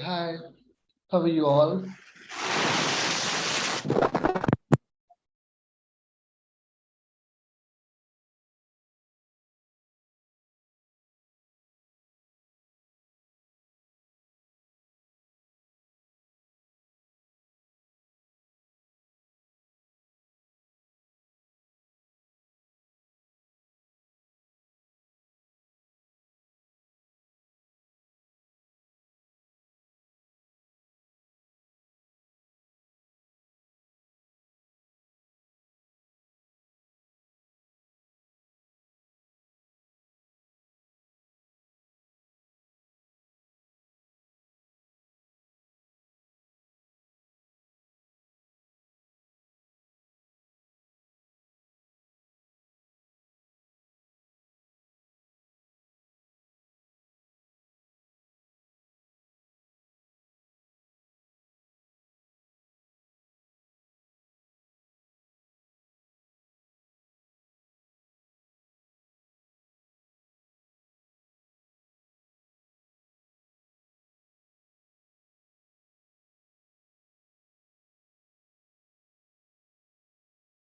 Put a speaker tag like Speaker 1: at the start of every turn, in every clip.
Speaker 1: Hi, how are you all?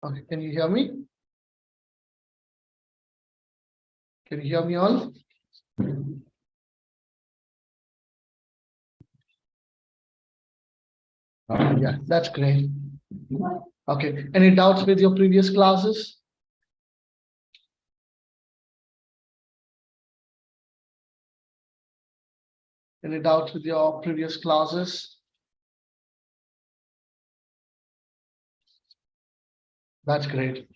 Speaker 1: Okay, can you hear me? Can you hear me all? Yeah, that's great. Okay, any doubts with your previous classes? Any doubts with your previous classes? That's great.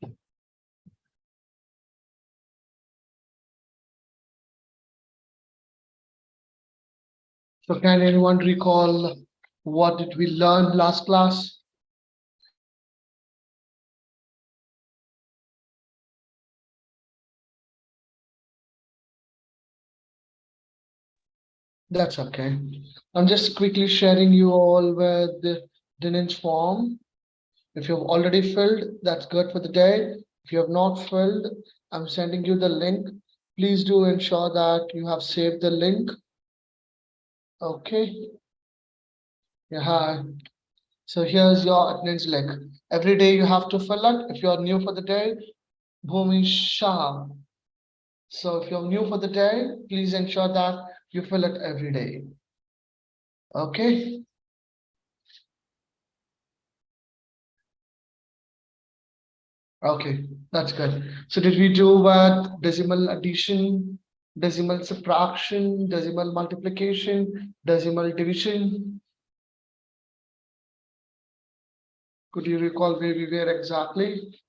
Speaker 1: So can anyone recall what did we learn last class? That's okay. I'm just quickly sharing you all with the Dinan's form. If you've already filled, that's good for the day. If you have not filled, I'm sending you the link. Please do ensure that you have saved the link. Okay. Yeah. Hi. So here's your attendance link. Every day you have to fill it. If you're new for the day, Bhumi Shah. So if you're new for the day, please ensure that you fill it every day. Okay. Okay, that's good. So did we do what decimal addition, decimal subtraction, decimal multiplication, decimal division? Could you recall where we were exactly?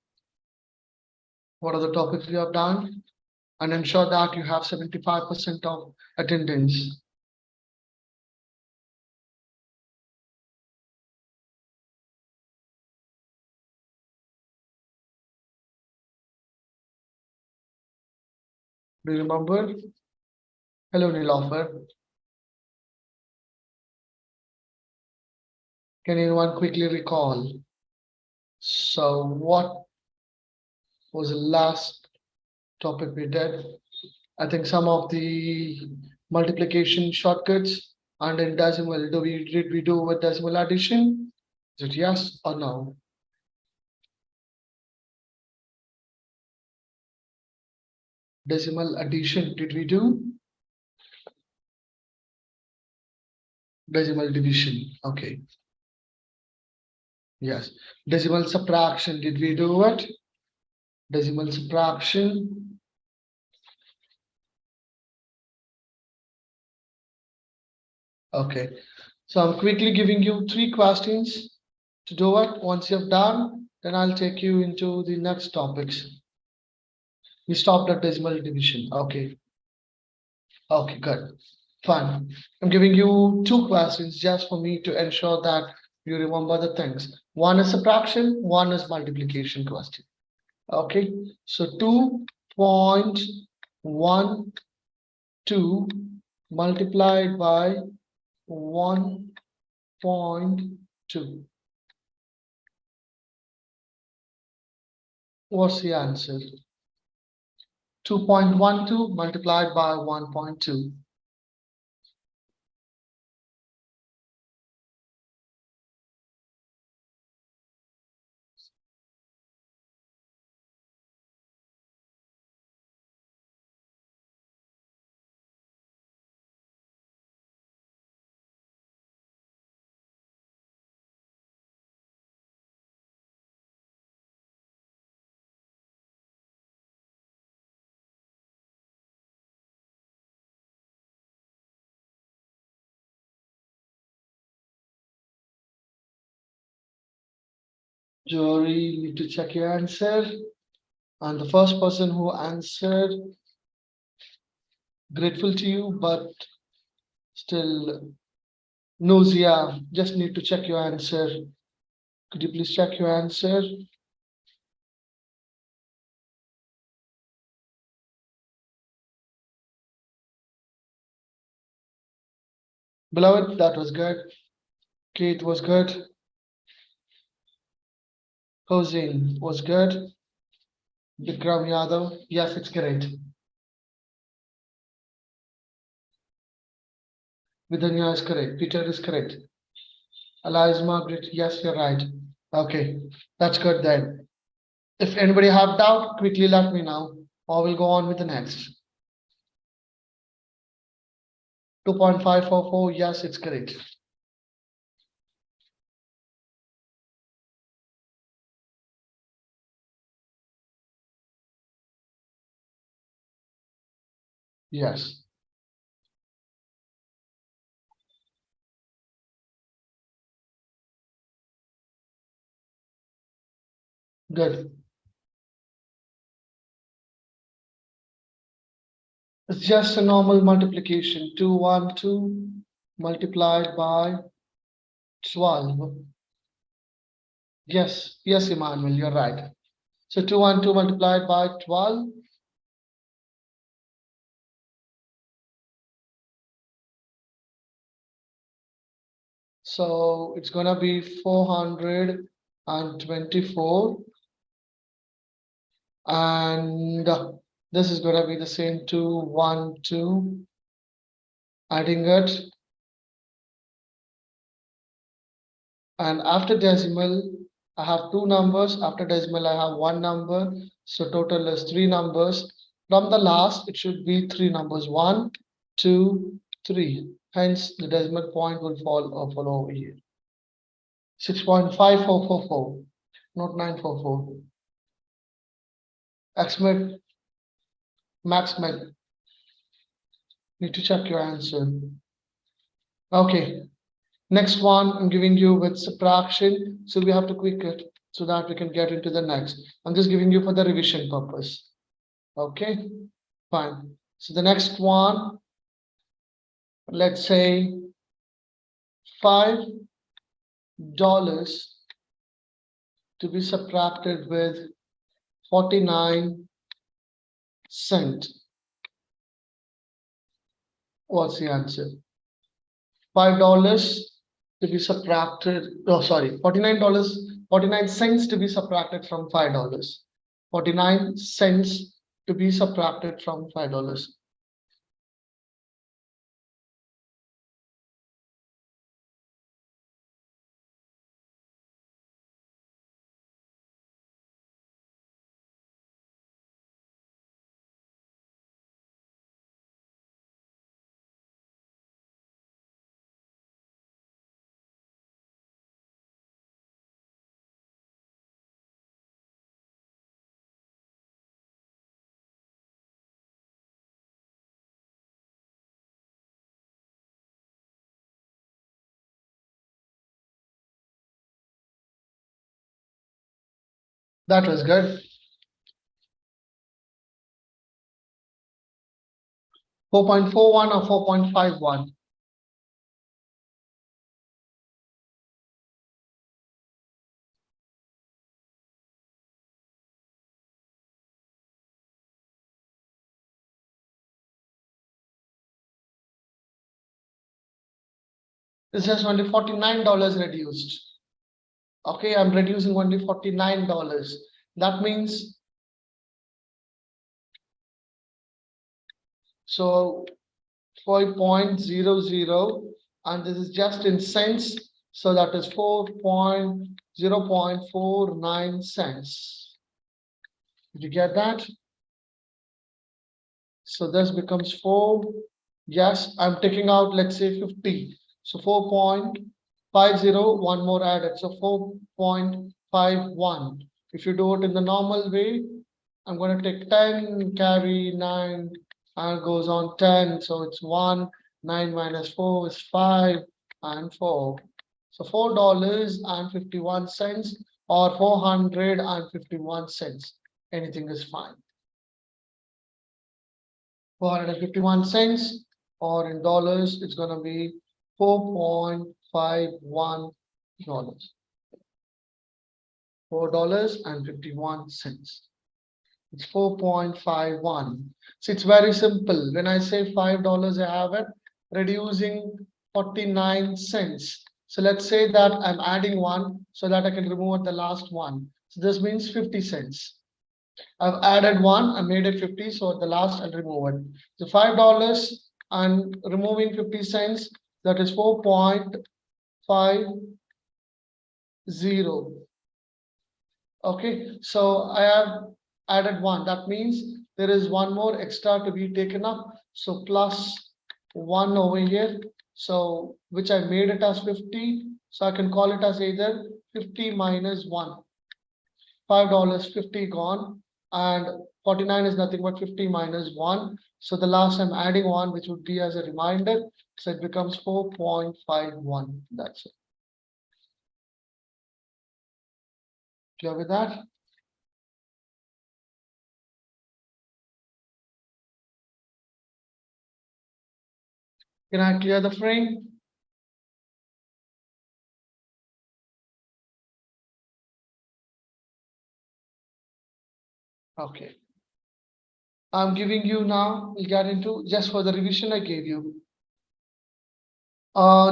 Speaker 1: What are the topics we have done? And ensure that you have 75% of attendance. Do you remember? Hello, Nilofer. Can anyone quickly recall? So what was the last topic we did? I think some of the multiplication shortcuts and in decimal, did we do with decimal addition? Is it yes or no? Decimal addition, did we do? Decimal division, okay. Yes. Decimal subtraction, did we do it? Decimal subtraction. Okay. So I'm quickly giving you 3 questions to do it. Once you've done, then I'll take you into the next topics. We stopped at decimal division. Okay. Okay, good. Fine. I'm giving you 2 questions just for me to ensure that You remember the things. One is subtraction, one is multiplication question. Okay, so 2.12 multiplied by 1.2. What's the answer? 2.12 multiplied by 1.2. Jory, need to check your answer. And the first person who answered, grateful to you, but still nausea. Just need to check your answer. Could you please check your answer? Beloved, that was good. Kate was good. Hossein was good. Vikram Yadav, yes, it's correct. Vidanya is correct. Peter is correct. Elias Margaret, yes, you're right. Okay, that's good then. If anybody have doubt, quickly let me know, or we'll go on with the next. 2.544, yes, it's correct. Yes. Good. It's just a normal multiplication. 212 multiplied by 12. Yes, yes, Emmanuel, you're right. So 212 multiplied by 12. So it's gonna be 424. And this is gonna be the same 212. Adding it. And after decimal, I have two numbers. After decimal, I have one number. So total is three numbers. From the last, it should be three numbers. 1, 2, 3. Hence, the decimal point will fall over here. 6.5444, not 944. Xmet, Maxmet. Need to check your answer. Okay. Next one, I'm giving you with subtraction. So we have to quick it so that we can get into the next. I'm just giving you for the revision purpose. Okay, fine. So the next one, let's say $5 to be subtracted with 49 cents. What's the answer? $5 to be subtracted. Oh, sorry, $49, 49 cents to be subtracted from $5. 49 cents to be subtracted from $5. That was good. 4.41 or 4.51. This has only $49 reduced. Okay, I'm reducing only $49. That means, so 5.00, and this is just in cents, so that is 0.49 cents. Did you get that? So this becomes 4. Yes, I'm taking out, let's say 50. So 4.50, one more added. So 4.51. If you do it in the normal way, I'm going to take 10, carry 9, and goes on 10. So it's 1, 9 minus 4 is 5, and 4. So $4.51 or 451 cents. Anything is fine. 451 cents, or in dollars, it's going to be $4.51. $4.51. It's 4.51. So it's very simple. When I say $5, I have it reducing 49 cents. So let's say that I'm adding 1 so that I can remove the last one. So this means 50 cents. I've added 1, I made it 50, so at the last I'll remove it. So $5 and removing 50 cents, that is 4.50. Okay, so I have added 1. That means there is one more extra to be taken up. So plus 1 over here. So which I made it as 50. So I can call it as either 50 minus 1. $5, 50 gone, and 49 is nothing but 50 minus 1. So the last I'm adding 1, which would be as a reminder. So it becomes 4.51. That's it. Clear with that? Can I clear the frame? Okay. I'm giving you now, we'll get into just for the revision I gave you.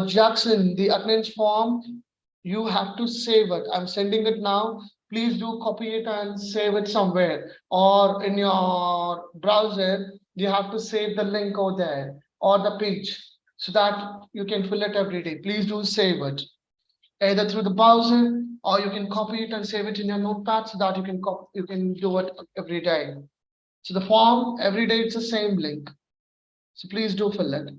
Speaker 1: Jackson, the attendance form, you have to save it. I'm sending it now. Please do copy it and save it somewhere, or in your browser, you have to save the link over there or the page so that you can fill it every day. Please do save it either through the browser, or you can copy it and save it in your notepad so that you can do it every day. So the form every day it's the same link. So please do fill it.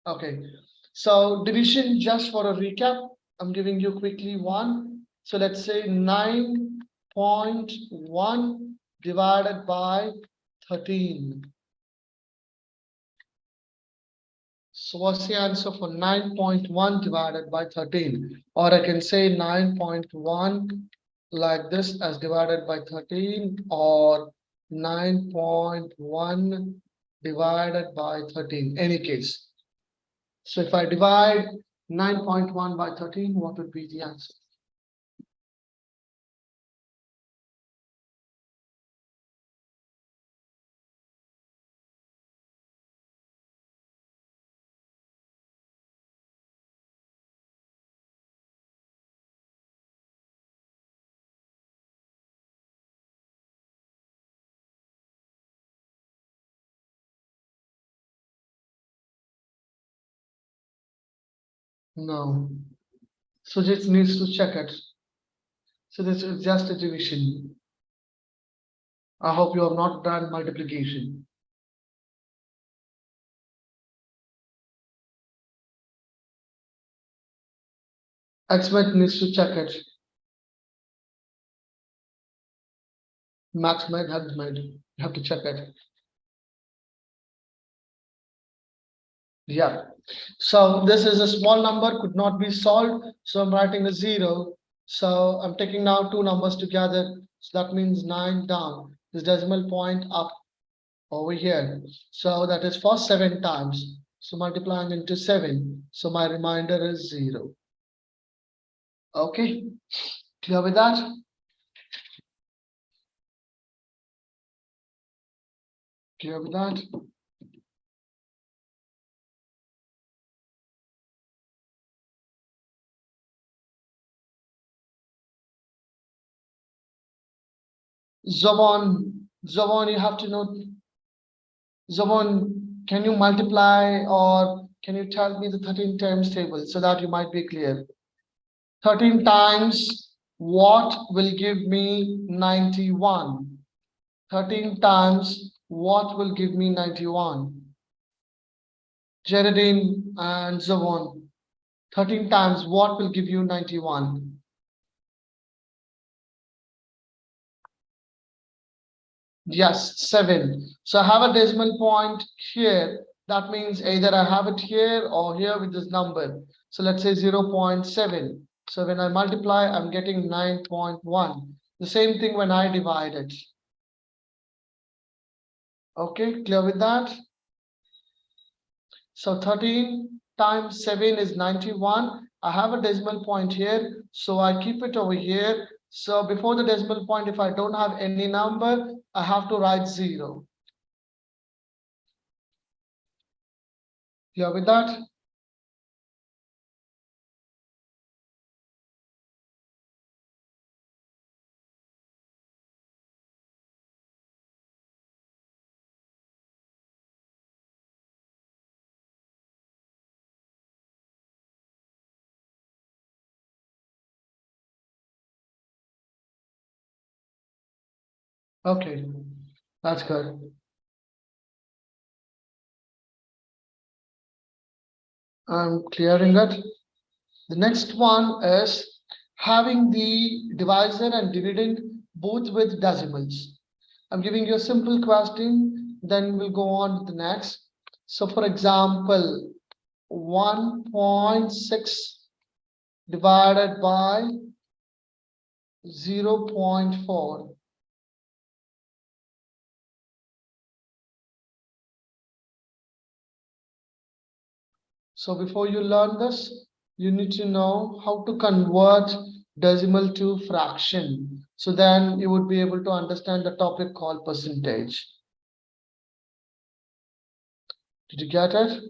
Speaker 1: Okay. So division, just for a recap, I'm giving you quickly one. So let's say 9.1 divided by 13. So what's the answer for 9.1 divided by 13? Or I can say 9.1 like this as divided by 13, or 9.1 divided by 13, any case. So if I divide 9.1 by 13, what would be the answer? No. So just needs to check it. So this is just a division. I hope you have not done multiplication. Expert needs to check it. Max might have made. You have to check it. Yeah. So this is a small number, could not be solved. So I'm writing a 0. So I'm taking now two numbers together. So that means 9 down. This decimal point up over here. So that is for 7 times. So multiplying into 7. So my remainder is 0. Okay. Clear with that? Clear with that? Zavon, you have to know. Zavon, can you multiply or can you tell me the 13 times table so that you might be clear? 13 times what will give me 91? 13 times what will give me 91? Geraldine and Zavon, 13 times what will give you 91? Yes, 7. So I have a decimal point here. That means either I have it here or here with this number. So let's say 0.7. So when I multiply, I'm getting 9.1. The same thing when I divide it. Okay, clear with that? So 13 times 7 is 91. I have a decimal point here, so I keep it over here. So before the decimal point, if I don't have any number, I have to write 0. Clear with that? Okay, that's good. I'm clearing it. The next one is having the divisor and dividend both with decimals. I'm giving you a simple question, then we'll go on to the next. So for example, 1.6 divided by 0.4. So before you learn this, you need to know how to convert decimal to fraction. So then you would be able to understand the topic called percentage. Did you get it?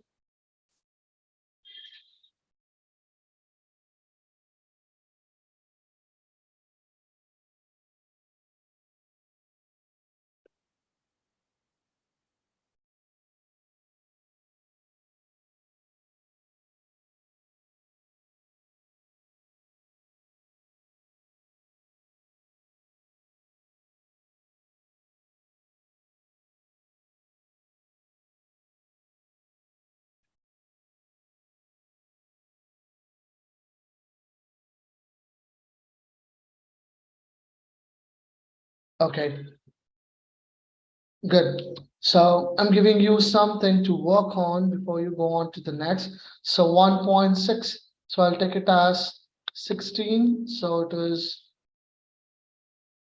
Speaker 1: Okay, good. So I'm giving you something to work on before you go on to the next. So 1.6. So I'll take it as 16. So it is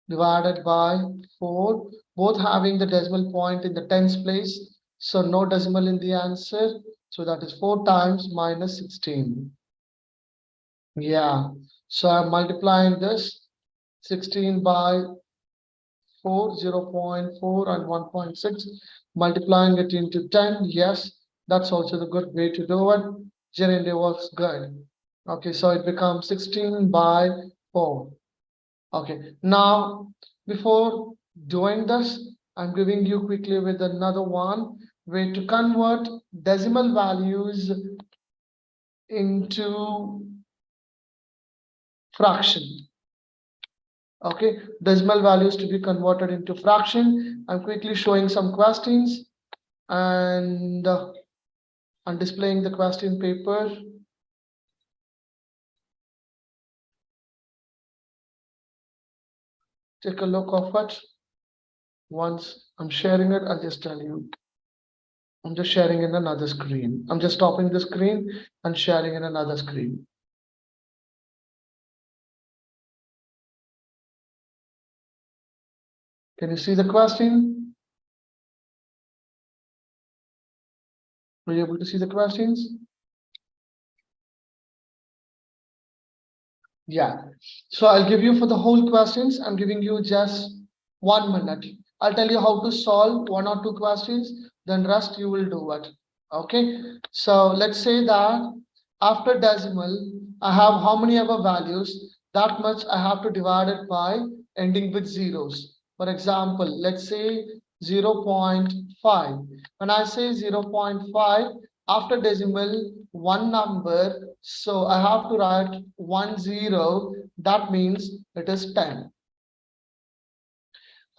Speaker 1: divided by 4, both having the decimal point in the tens place. So no decimal in the answer. So that is 4 times minus 16. Yeah. So I'm multiplying this 16 by 4, 0.4 and 1.6, multiplying it into 10. Yes, that's also the good way to do it. Gerende was good. Okay, so it becomes 16 by 4. Okay, now before doing this, I'm giving you quickly with another one way to convert decimal values into fraction. Okay, decimal values to be converted into fraction. I'm quickly showing some questions and I'm displaying the question paper. Take a look of it. Once I'm sharing it, I'll just tell you. I'm just sharing in another screen. I'm just stopping the screen and sharing in another screen. Can you see the question? Are you able to see the questions? Yeah. So I'll give you for the whole questions. I'm giving you just 1 minute. I'll tell you how to solve 1 or 2 questions, then rest you will do it. Okay. So let's say that after decimal, I have how many ever values, that much I have to divide it by ending with zeros. For example, let's say 0.5. When I say 0.5, after decimal, one number, so I have to write 10. That means it is 10.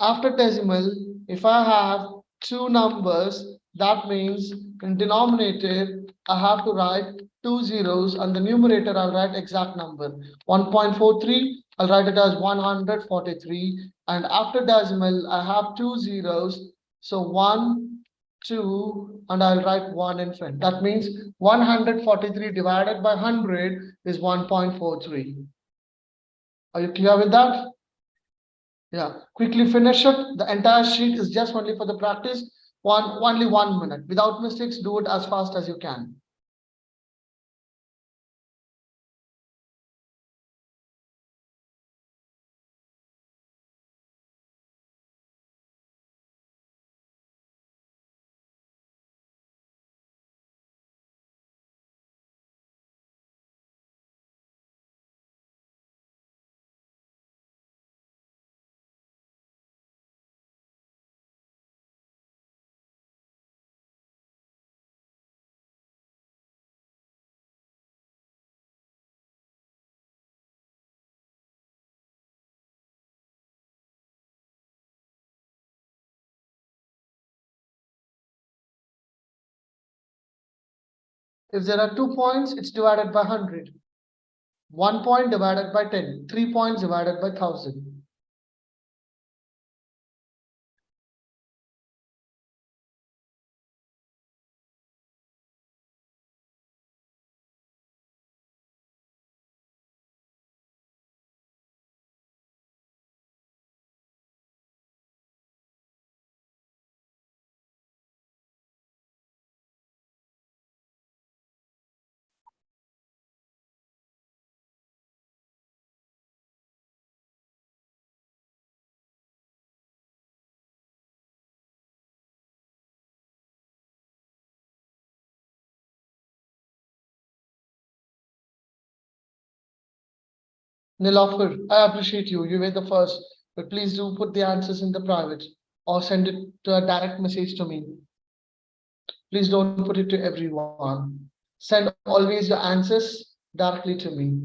Speaker 1: After decimal, if I have two numbers, that means in denominator, I have to write two zeros, and the numerator, I'll write exact number 1.43. I'll write it as 143. And after decimal, I have two zeros. So 1, 2, and I'll write 1 in front. That means 143 divided by 100 is 1.43. Are you clear with that? Yeah, quickly finish it. The entire sheet is just only for the practice. Only 1 minute. Without mistakes, do it as fast as you can. If there are 2 points, it's divided by 100. 1 point divided by 10. 3 points divided by 1000. Nilofer, I appreciate you. You were the first. But please do put the answers in the private or send it to a direct message to me. Please don't put it to everyone. Send always your answers directly to me.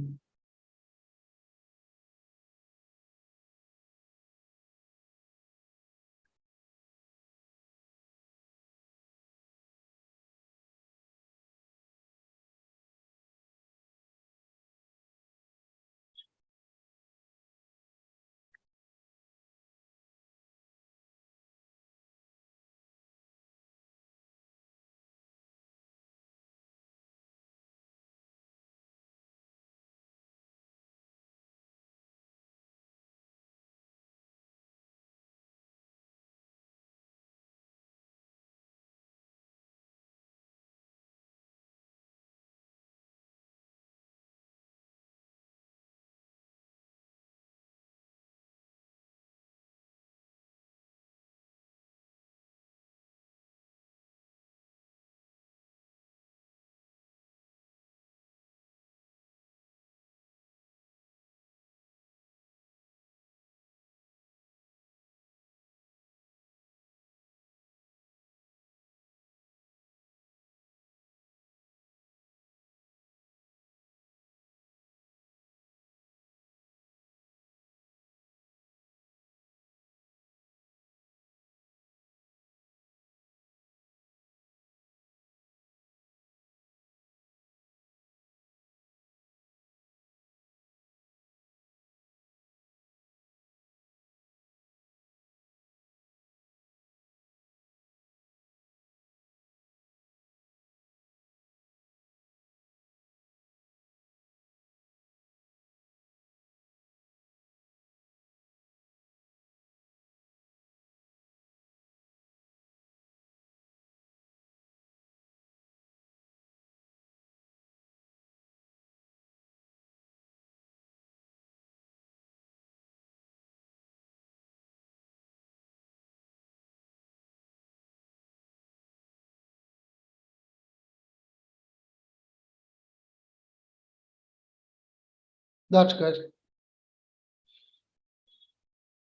Speaker 1: That's good.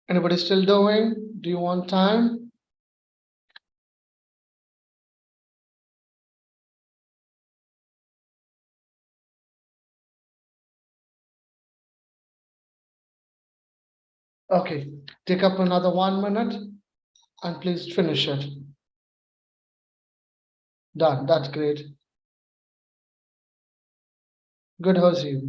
Speaker 1: Anybody still doing? Do you want time? Okay, take up another 1 minute and please finish it. Done. That's great. Good, Jose.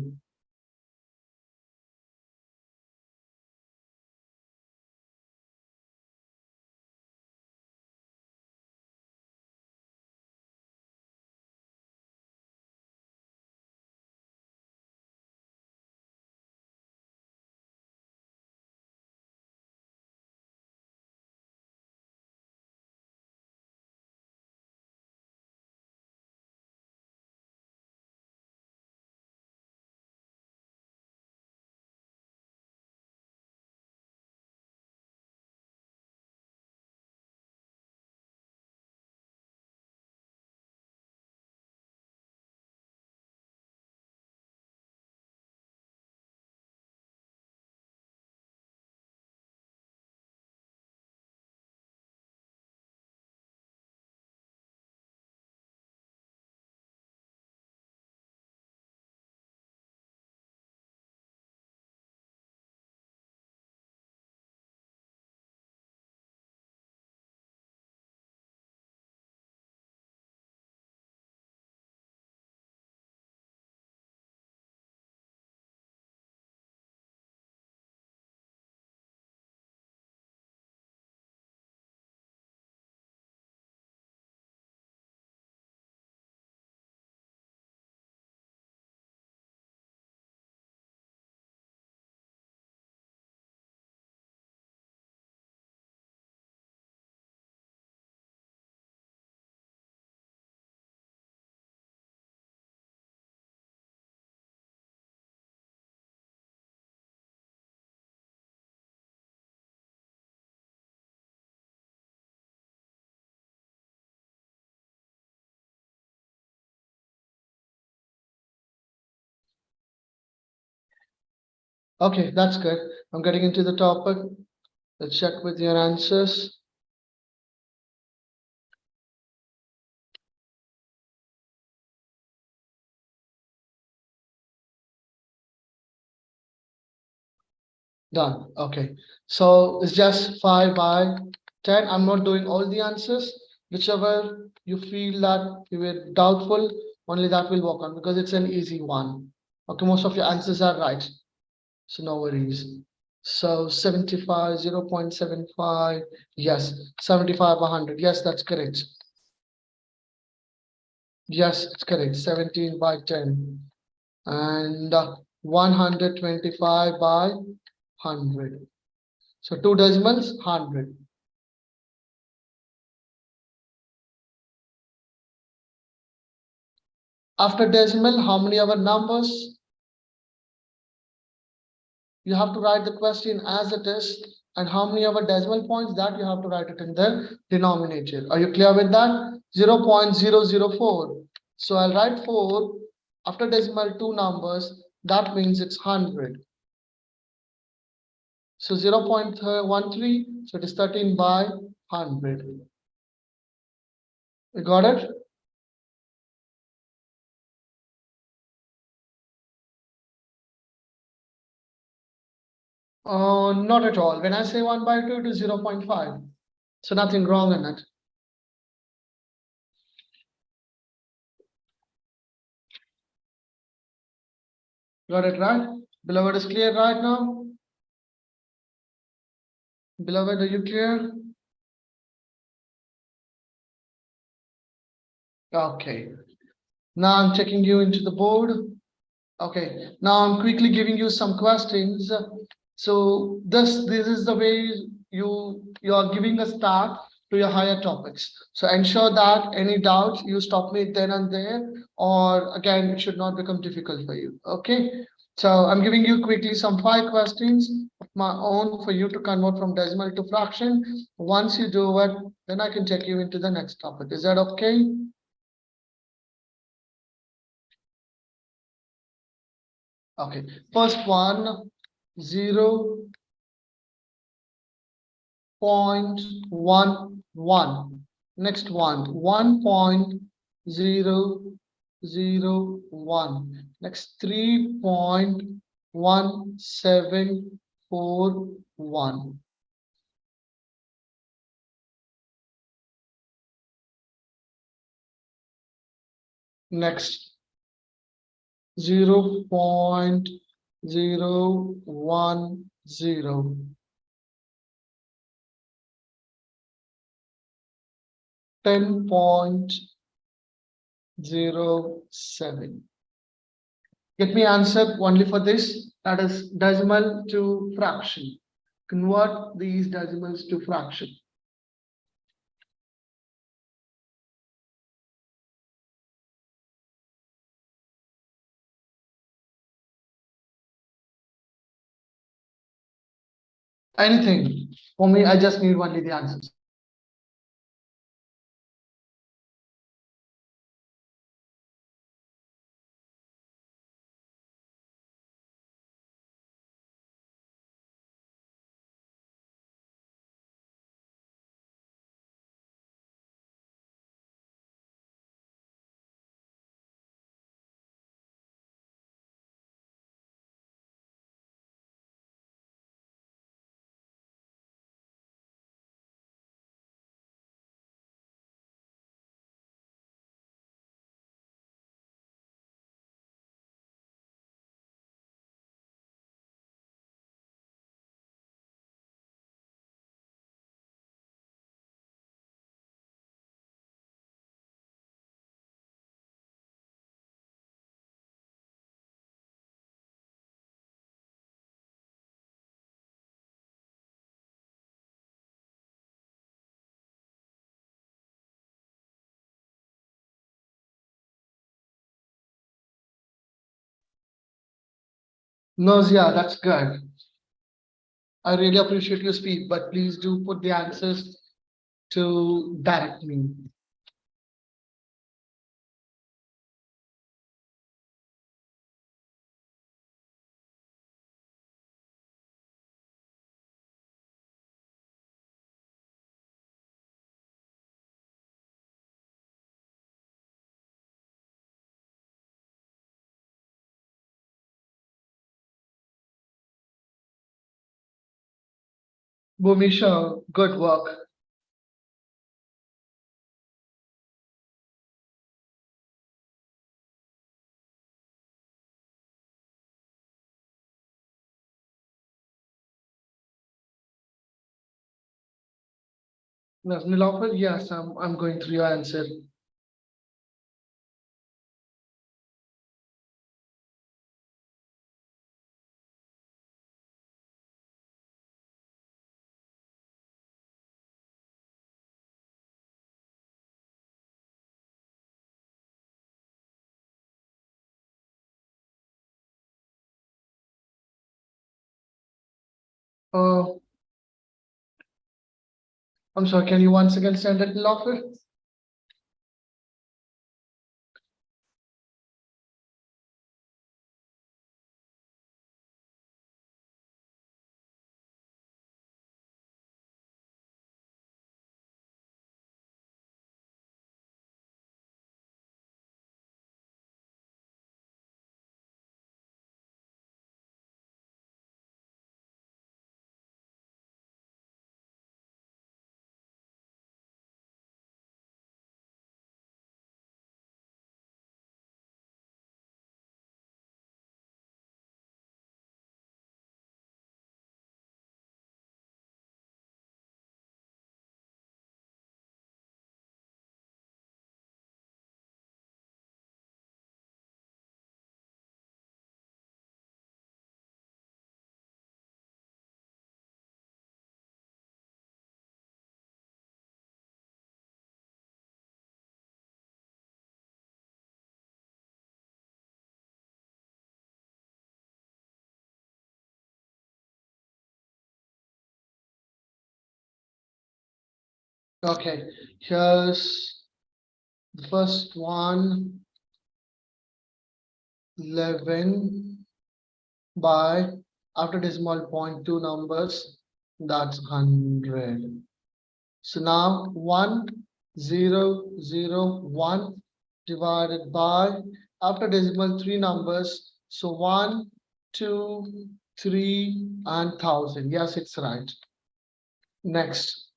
Speaker 1: Okay, that's good. I'm getting into the topic. Let's check with your answers. Done. Okay. So it's just 5 by 10. I'm not doing all the answers. Whichever you feel that you were doubtful, only that will work on because it's an easy one. Okay, most of your answers are right. So no worries. So 75, 0.75. Yes. 75 by 100. Yes, that's correct. Yes, it's correct. 17 by 10. And 125 by 100. So two decimals, 100. After decimal, how many are numbers? You have to write the question as it is, and how many are decimal points, that you have to write it in the denominator. Are you clear with that? 0.004. So I'll write 4 after decimal, 2 numbers. That means it's 100. So 0.13, so it is 13 by 100. You got it? Not at all. When I say 1 by 2, it is 0.5. So nothing wrong in it. Got it right? Beloved is clear right now? Beloved, are you clear? Okay. Now I'm taking you into the board. Okay. Now I'm quickly giving you some questions. So this is the way you are giving a start to your higher topics. So ensure that any doubts you stop me then and there, or again it should not become difficult for you. Okay. So I'm giving you quickly some 5 questions of my own for you to convert from decimal to fraction. Once you do it, then I can take you into the next topic. Is that okay? Okay. First one, 0 0.11. Next one, 1.001. Next, 3.1741. Next, 0.010. 10.07. Get me answer only for this, that is decimal to fraction. Convert these decimals to fraction. Anything. For me, I just need only the answers. No, yeah, that's good. I really appreciate your speed, but please do put the answers to direct me. Bhumisha, good work. No, Nilofer, yes, I'm going through your answer. Uh, I'm sorry, can you once again send it, Nilofer? Okay, here's the first one, 11 by after decimal point two numbers That's 100. So now 1, 0, 0, 1 divided by, after decimal, three numbers. So 1, 2, 3, and 1000. Yes, it's right. Next,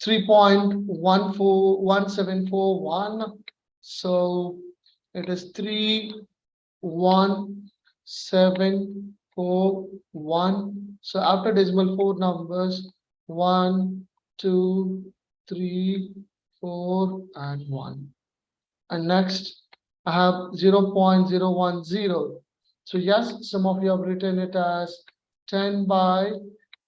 Speaker 1: 3.14171. So it is 31741. So after decimal, four numbers: 1, 2, 3, 4, and 1. And next, I have 0.010. So yes, some of you have written it as 10 by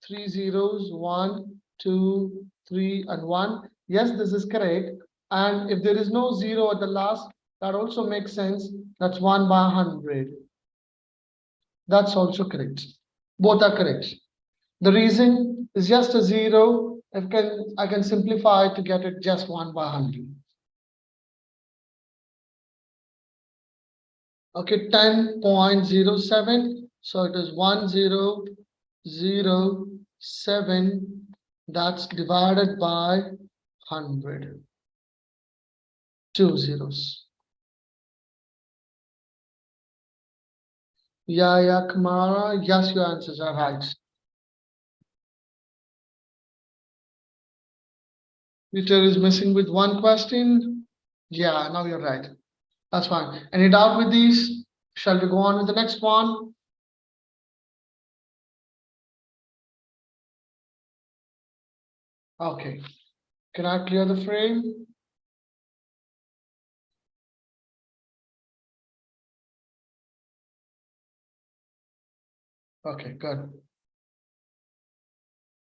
Speaker 1: three zeros, 1, 2, 3, and 1. Yes, this is correct. And if there is no zero at the last, that also makes sense. That's 1 by 100. That's also correct. Both are correct. The reason is just a zero. I can simplify to get it just 1 by 100. Okay, 10.07. So it is 1007. That's divided by 100. Two zeros. Yeah, Kamara. Yes, your answers are right. Peter is missing with one question. Yeah, now you're right. That's fine. Any doubt with these? Shall we go on with the next one? Okay. Can I clear the frame? Okay, good.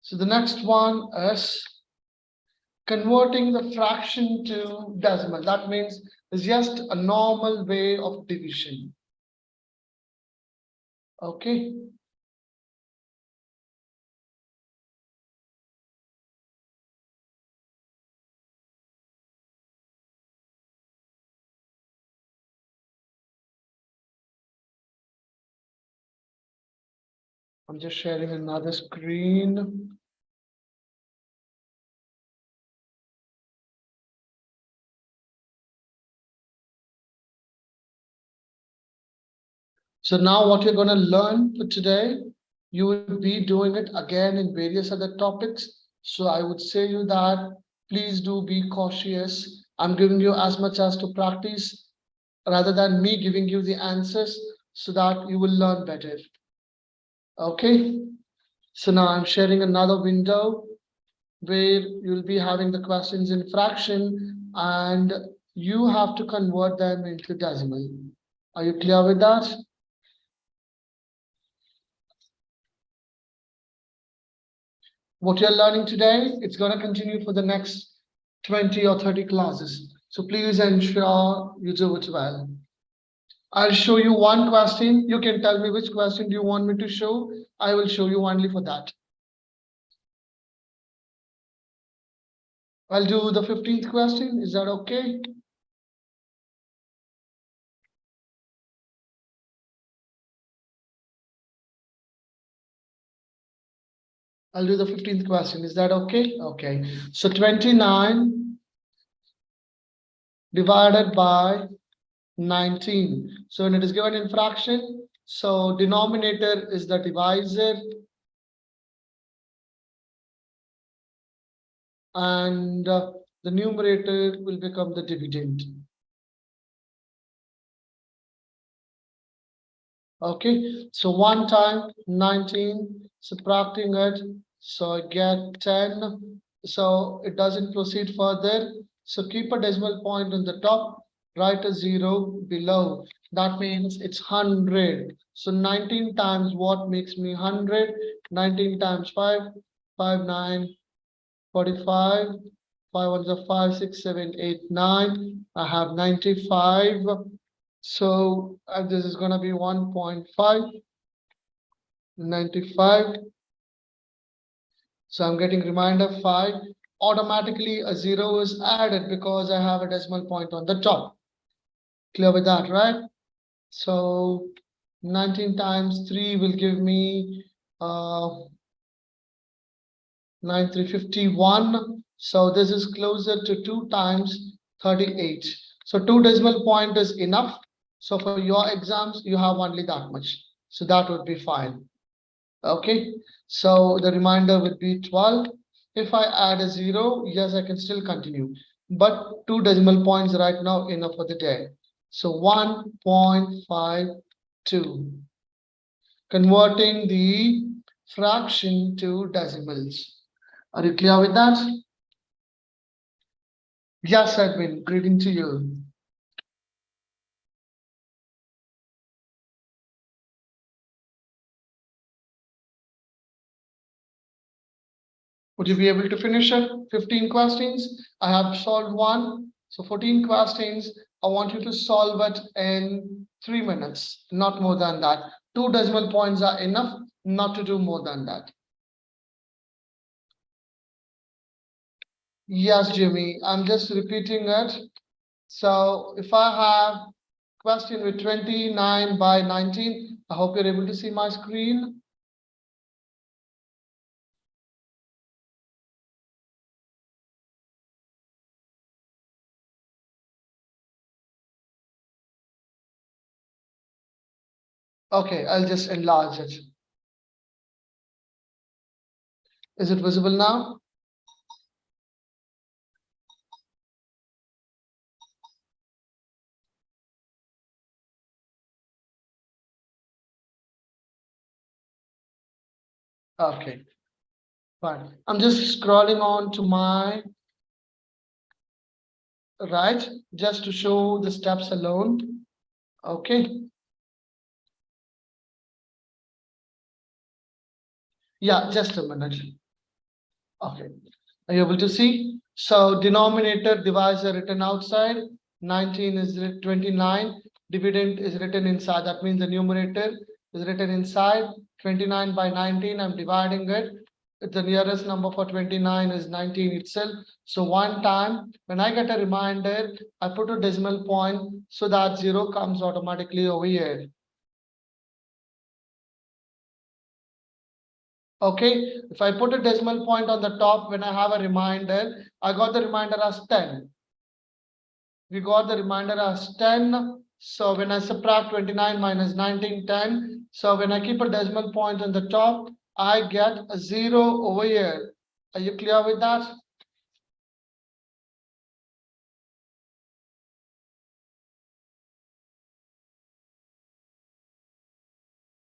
Speaker 1: So the next one is converting the fraction to decimal. That means it's just a normal way of division. Okay. I'm just sharing another screen. So now what you're going to learn for today, you will be doing it again in various other topics. So I would say you that please do be cautious. I'm giving you as much as to practice rather than me giving you the answers so that you will learn better. Okay. So now I'm sharing another window where you'll be having the questions in fraction and you have to convert them into decimal. Are you clear with that? What you're learning today, it's going to continue for the next 20 or 30 classes. So please ensure you do it well. I'll show you one question. You can tell me which question do you want me to show. I will show you only for that. I'll do the 15th question. Is that okay? I'll do the 15th question. Is that okay? Okay. So 29 divided by 19. So when it is given in fraction, so denominator is the divisor and the numerator will become the dividend. Okay, so 1 time 19, subtracting it, so I get 10. So it doesn't proceed further. So keep a decimal point on the top, write a 0 below. That means it's 100. So 19 times what makes me 100? 19 times 5, 5, 9, 45. 5 ones are 5, 6, 7, 8, 9. I have 95. So this is going to be 1.5, 95. So I'm getting reminder 5. Automatically a 0 is added because I have a decimal point on the top. Clear with that, right? So 19 times 3 will give me 9,351. So this is closer to 2 times 38. So 2 decimal point is enough. So for your exams, you have only that much. So that would be fine. Okay. So the remainder would be 12. If I add a 0, yes, I can still continue. But 2 decimal points right now enough for the day. So 1.52. Converting the fraction to decimals. Are you clear with that? Yes, Edwin, greeting to you. Would you be able to finish it? 15 questions. I have solved one. So 14 questions. I want you to solve it in 3 minutes, not more than that. 2 decimal points are enough, not to do more than that. Yes, Jimmy, I'm just repeating it. So if I have question with 29 by 19, I hope you're able to see my screen. Okay, I'll just enlarge it. Is it visible now? Okay, fine. I'm just scrolling on to my right, just to show the steps alone. Okay. Yeah, just a minute. Okay. Are you able to see? So denominator divisor written outside, 19 is 29, dividend is written inside. That means the numerator is written inside. 29 by 19, I'm dividing it. The nearest number for 29 is 19 itself. So one time when I get a reminder, I put a decimal point so that 0 comes automatically over here. Okay, if I put a decimal point on the top when I have a reminder, I got the reminder as 10. We got the reminder as 10. So when I subtract 29 minus 19, 10. So when I keep a decimal point on the top, I get a 0 over here. Are you clear with that?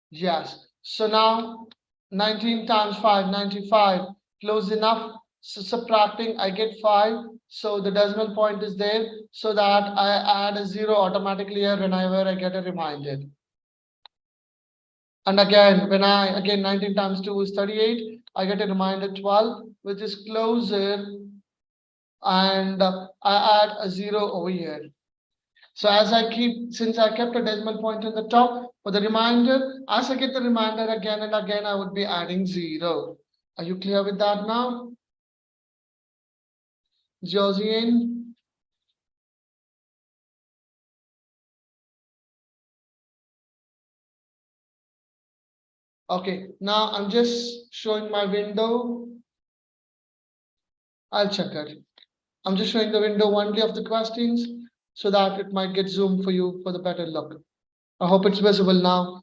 Speaker 1: Yes. So now 19 times 5, 95. Close enough. So subtracting, I get 5. So the decimal point is there. So that I add a 0 automatically here whenever I get a reminder. And again, when I again 19 times 2 is 38, I get a reminder 12, which is closer, and I add a 0 over here. So as I keep, since I kept a decimal point on the top for the reminder, as I get the reminder again and again, I would be adding 0. Are you clear with that now? Josiane? Okay, now I'm just showing my window. I'll check it. I'm just showing the window only of the questions so that it might get zoomed for you for the better look. I hope it's visible now.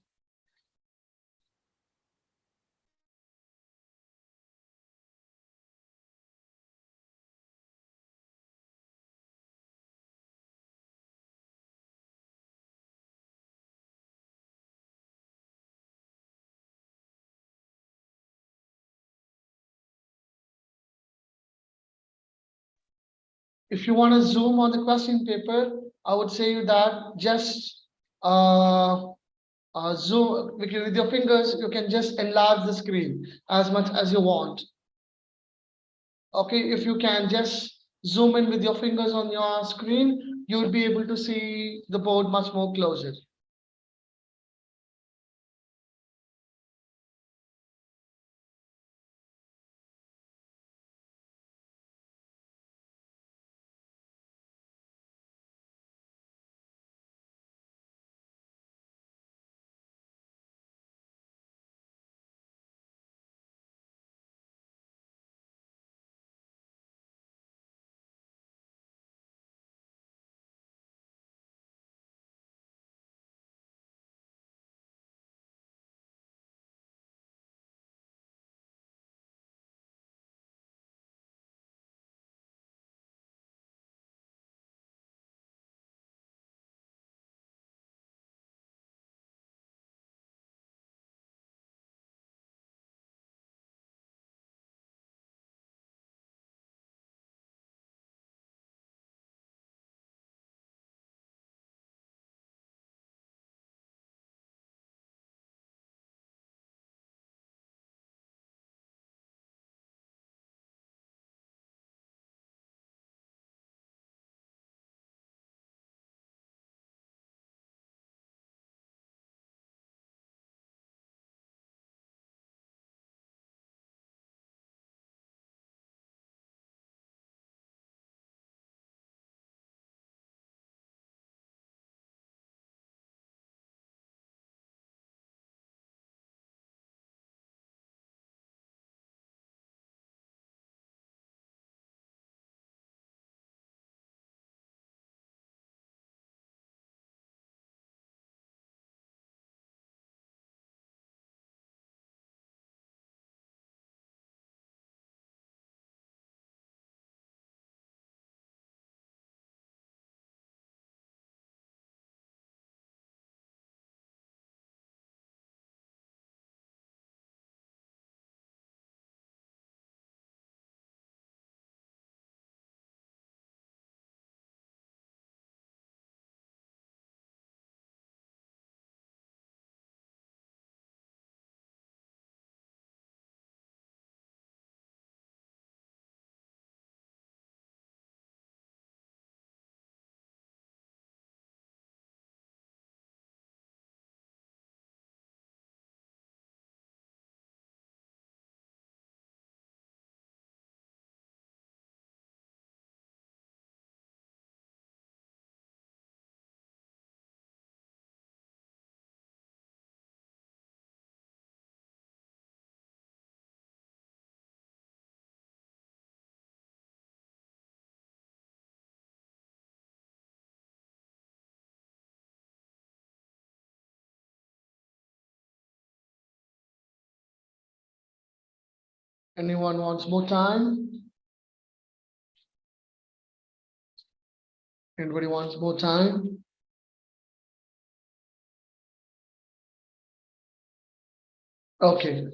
Speaker 1: If you want to zoom on the question paper, I would say that just uh, zoom with your fingers. You can just enlarge the screen as much as you want. Okay, if you can just zoom in with your fingers on your screen, you will be able to see the board much more closer. Anyone wants more time? Anybody wants more time? Okay.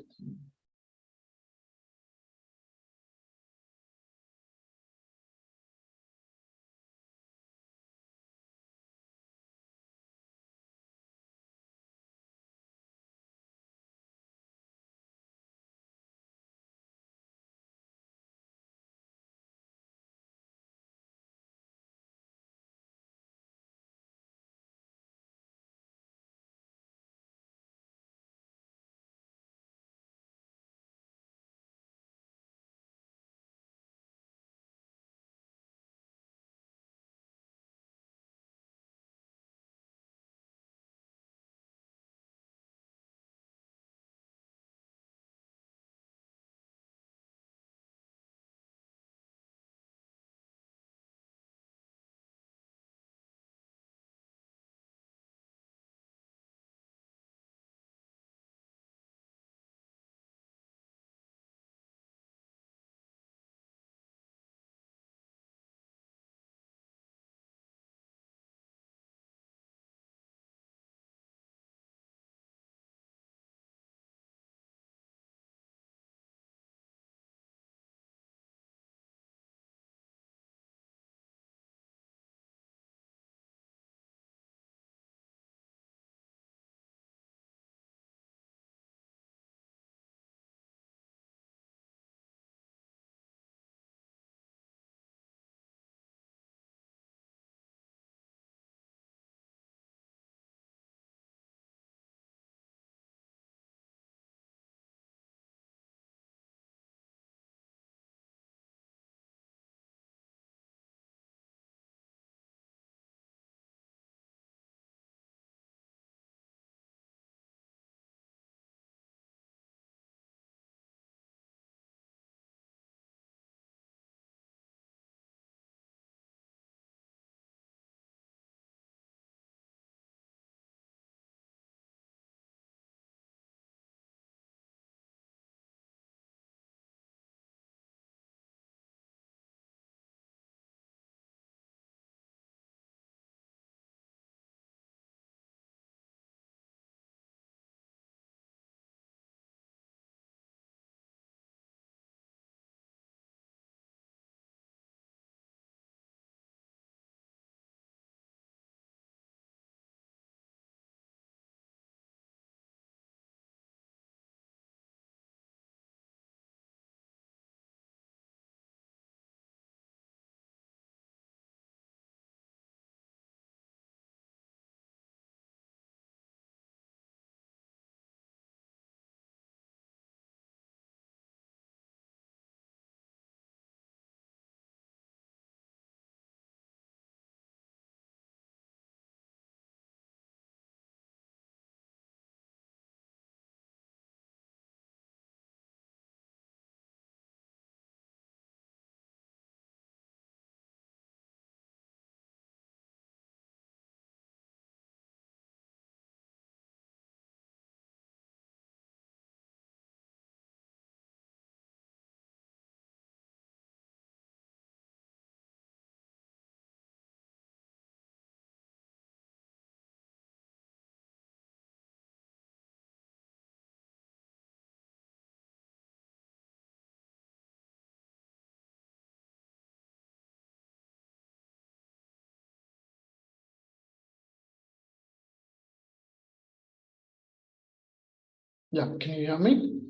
Speaker 1: Yeah, can you hear me?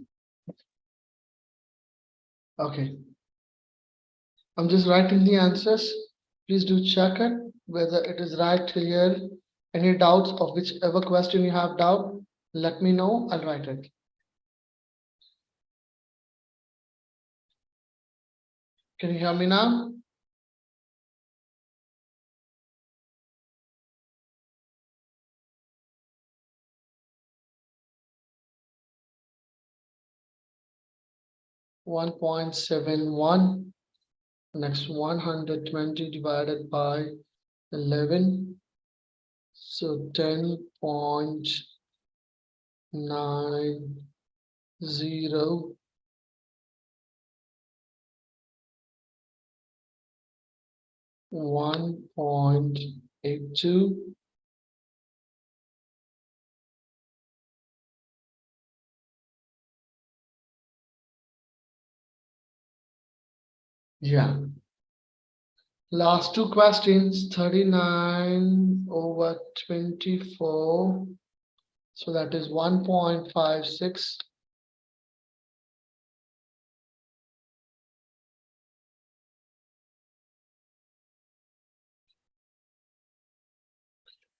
Speaker 1: Okay. I'm just writing the answers. Please do check it whether it is right, clear. Any doubts of whichever question you have doubt, let me know. I'll write it. Can you hear me now? One 1.71. Next 120 divided by 11. So 10.90. 1.82. Yeah. Last two questions, 39 over 24. So that is 1.56.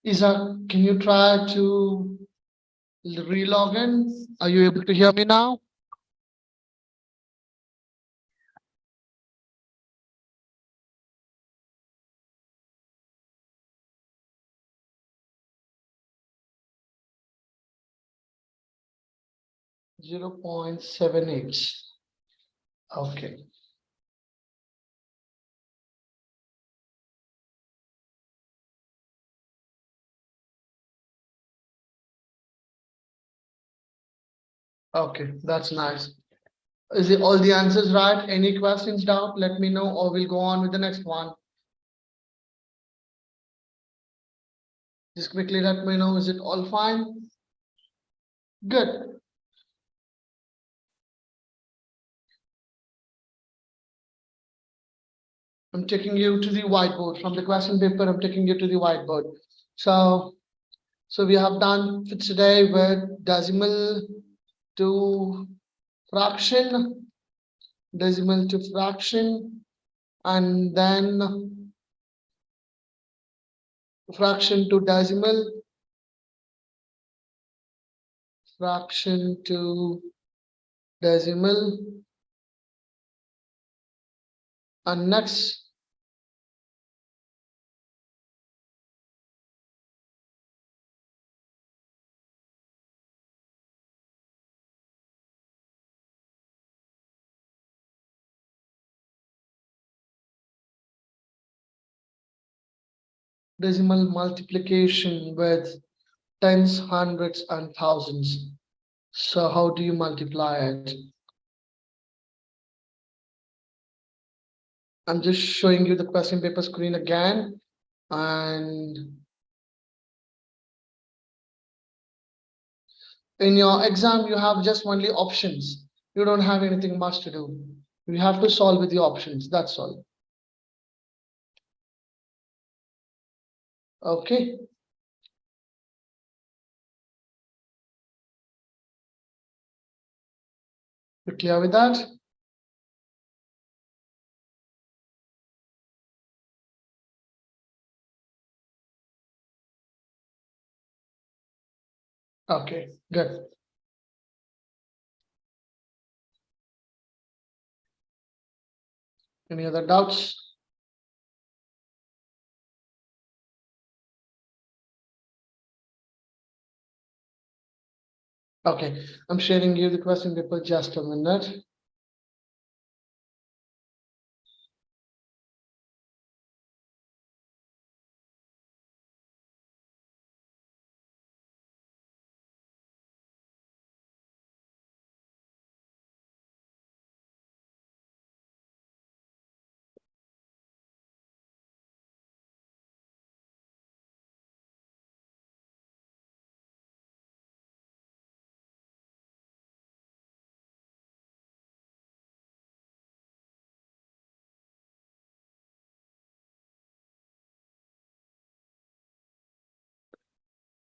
Speaker 1: Isa, can you try to relog in? Are you able to hear me now? Zero 0.78. Okay. Okay, that's nice. Is it all the answers right? Any questions, doubt? Let me know, or we'll go on with the next one. Just quickly let me know, is it all fine? Good. I'm taking you to the whiteboard. From the question paper, I'm taking you to the whiteboard. So we have done for today with decimal to fraction, decimal to fraction, and then fraction to decimal, fraction to decimal, and next decimal multiplication with tens, hundreds, and thousands. So how do you multiply it? I'm just showing you the question paper screen again, and in your exam you have just only options. You don't have anything much to do. You have to solve with the options, that's all. Okay. You clear with that? Okay, good. Any other doubts? Okay, I'm sharing you the question paper, just a minute.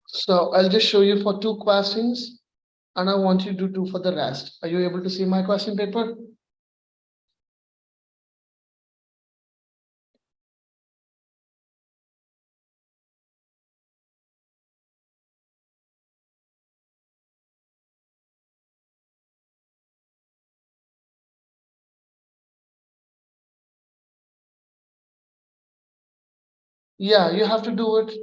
Speaker 1: So I'll just show you for two questions, and I want you to do for the rest. Are you able to see my question paper? Yeah, you have to do it.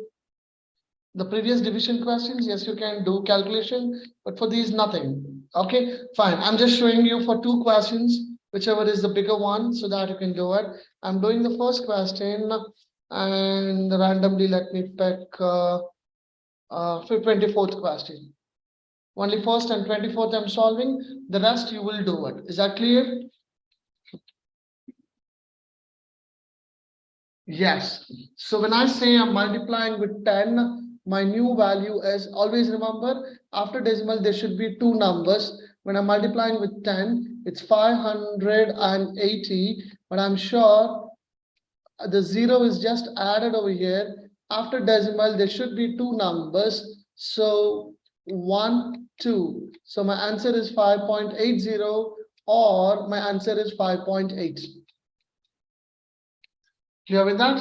Speaker 1: The previous division questions, yes, you can do calculation, but for these, nothing. Okay, fine. I'm just showing you for two questions, whichever is the bigger one, so that you can do it. I'm doing the first question, and randomly let me pick for 24th question. Only first and 24th I'm solving. The rest you will do it. Is that clear? Yes. So when I say I'm multiplying with 10, my new value is, always remember, after decimal there should be two numbers. When I'm multiplying with 10, it's 580, but I'm sure the zero is just added over here. After decimal there should be two numbers. So 1, 2. So my answer is 5.80, or my answer is 5.8. Clear with that?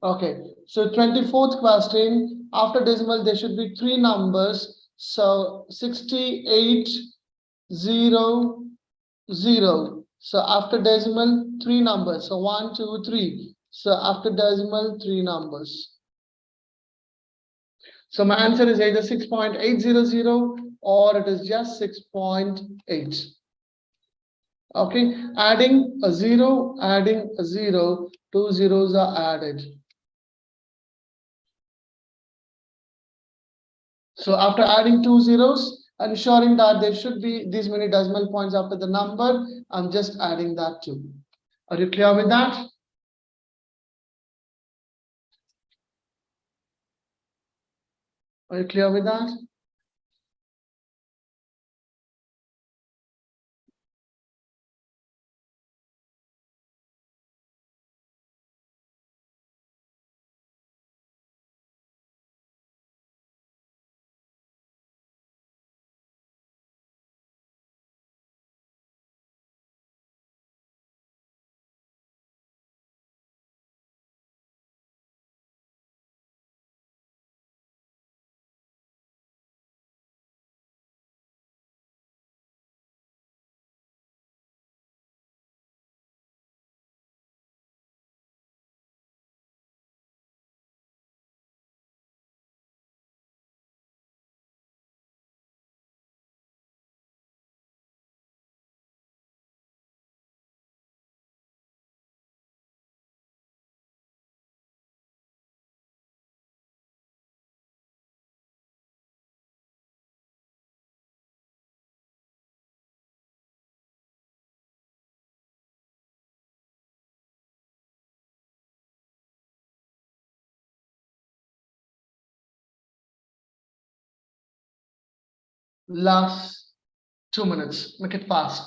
Speaker 1: Okay, so 24th question, after decimal, there should be three numbers. So 6800. So after decimal, three numbers. So 1, 2, 3. So after decimal, three numbers. So my answer is either 6.800 or it is just 6.8. Okay, adding a zero, two zeros are added. So after adding two zeros, ensuring that there should be these many decimal points after the number, I'm just adding that too. Are you clear with that? Are you clear with that? Last 2 minutes. Make it fast.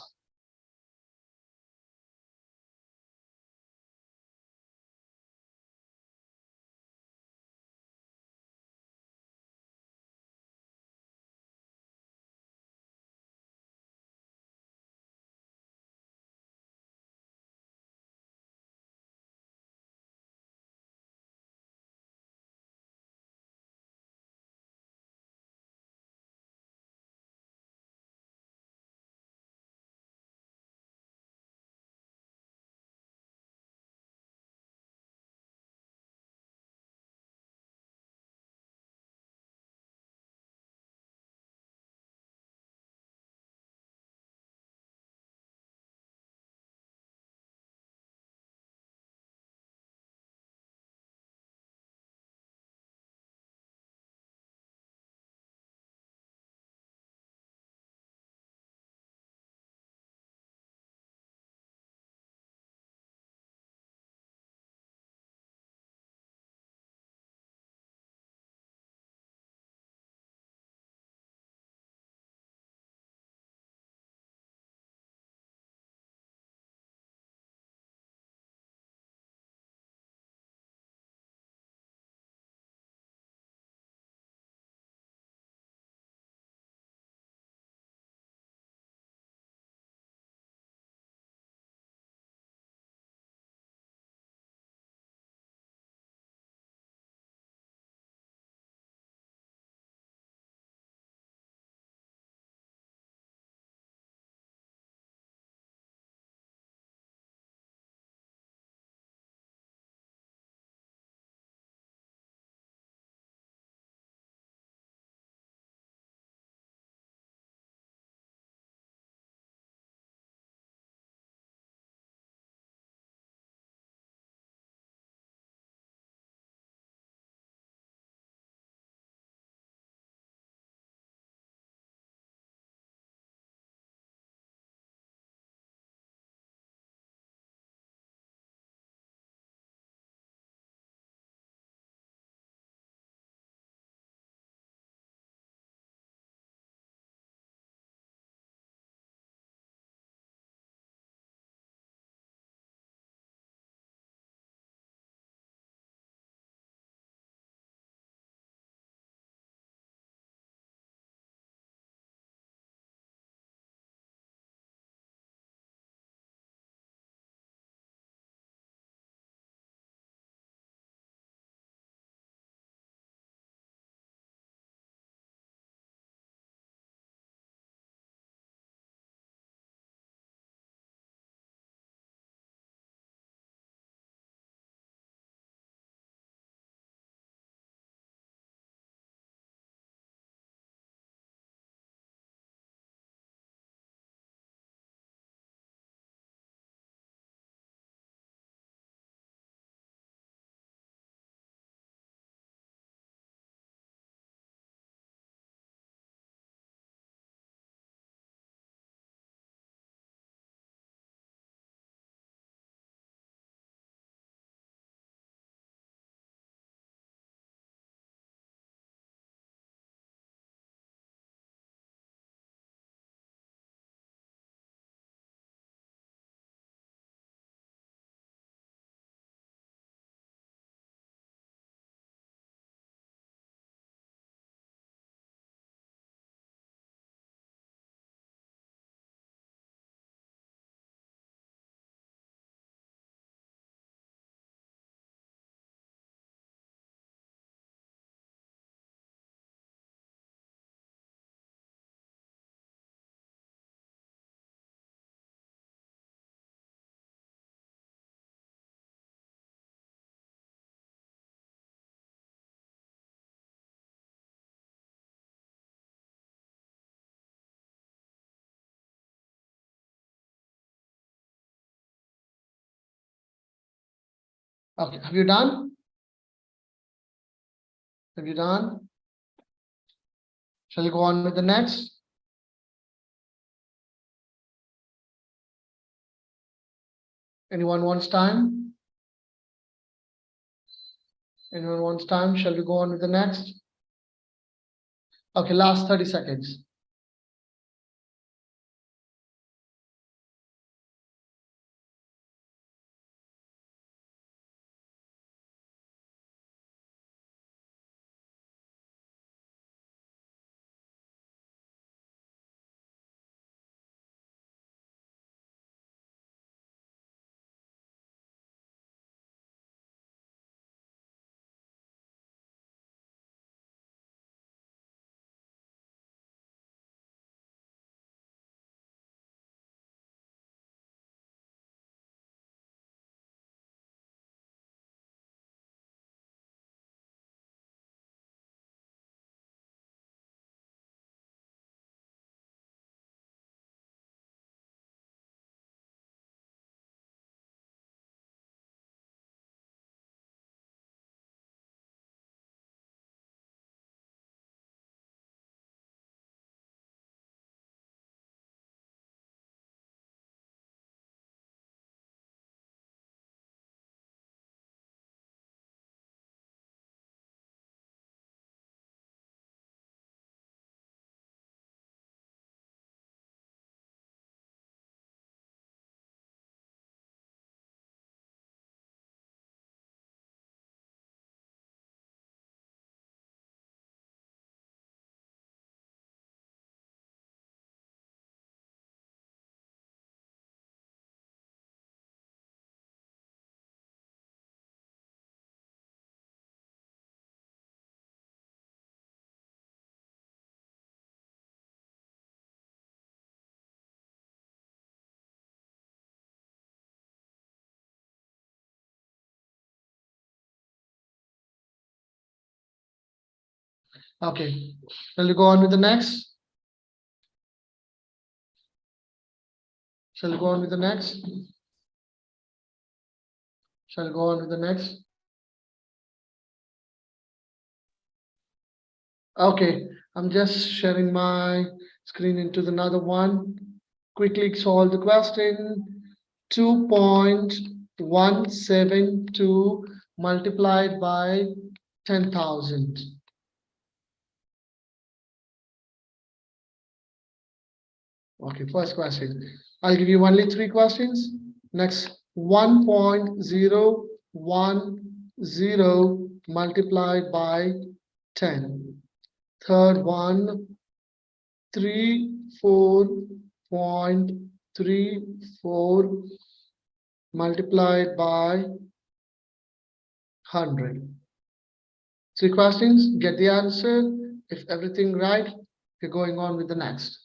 Speaker 1: Okay, have you done? Have you done? Shall we go on with the next? Anyone wants time? Anyone wants time? Shall we go on with the next? Okay, last 30 seconds. Okay, shall we go on with the next? Shall we go on with the next? Shall we go on with the next? Okay, I'm just sharing my screen into another one. Quickly solve the question. 2.172 multiplied by 10,000. Okay, first question. I'll give you only 3 questions. Next, 1.010 multiplied by 10. Third one, 34.34 multiplied by 100. 3 questions, get the answer. If everything right, you're going on with the next.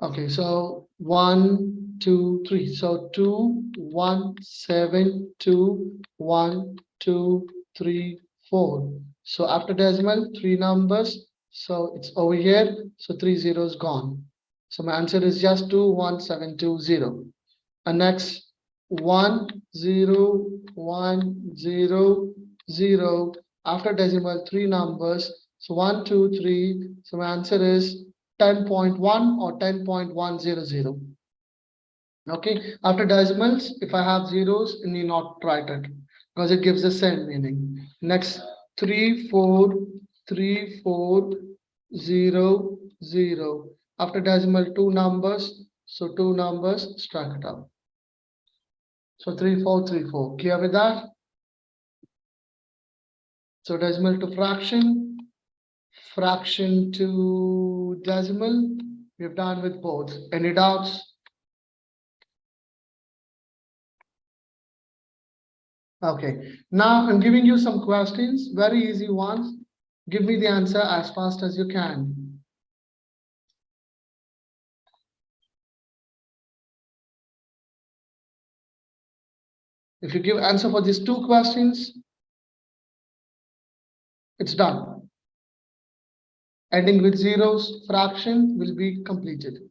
Speaker 1: Okay, so 1, 2, 3. So 2, 1, 7, 2, 1, 2, 3, 4. So after decimal, three numbers. So it's over here. So 3 zeros gone. So my answer is just 21720. And next 1, 0, 1, 0, 0. After decimal, three numbers. So 1, 2, 3. So my answer is 10.1 or 10.100. Okay, after decimals, if I have zeros, you need not write it because it gives the same meaning. Next, 3, 4, 3, 4, 0, 0. After decimal, two numbers. So two numbers, strike it up. So 3, 4, 3, 4. Clear with that? So decimal to fraction, fraction to decimal. We've done with both. Any doubts? Okay. Now I'm giving you some questions, very easy ones. Give me the answer as fast as you can. If you give answer for these two questions, it's done. Ending with zeros, fraction will be completed.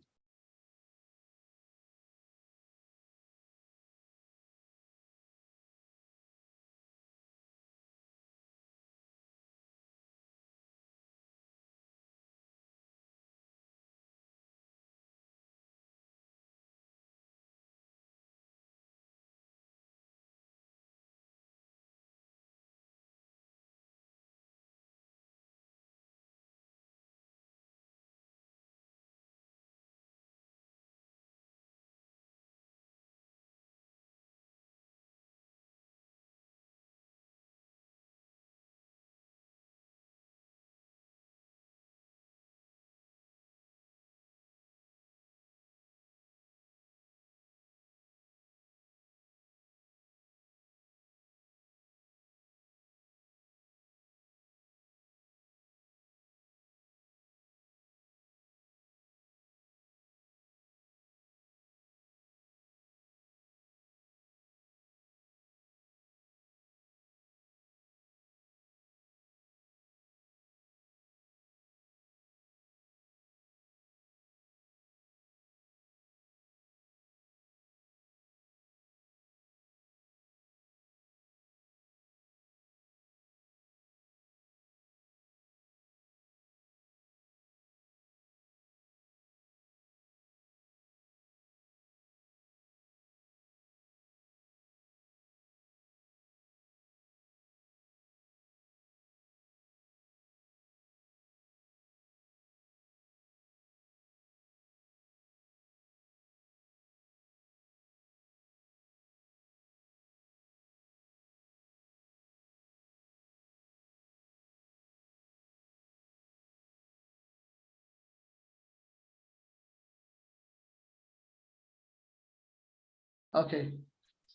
Speaker 1: Okay.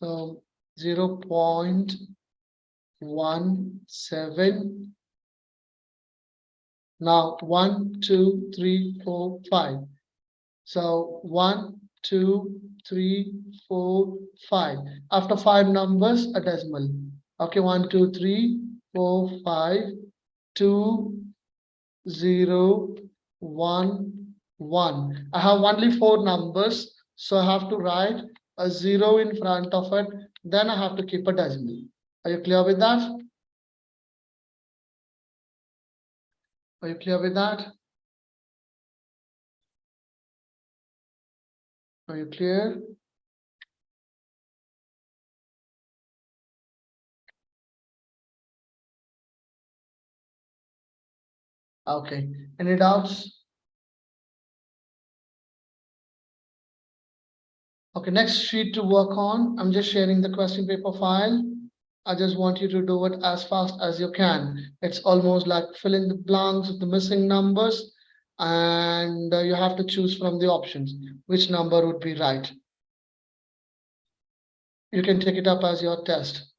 Speaker 1: So 0.17. Now 1, 2, 3, 4, 5. So 1, 2, 3, 4, 5. After five numbers, a decimal. Okay, 1, 2, 3, 4, 5, 2, 0, 1, 1. I have only four numbers, so I have to write a zero in front of it. Then I have to keep a decimal. Are you clear with that? Are you clear with that? Are you clear? Okay. Any doubts? Okay, next sheet to work on. I'm just sharing the question paper file. I just want you to do it as fast as you can. It's almost like filling the blanks with the missing numbers, and you have to choose from the options which number would be right. You can take it up as your test.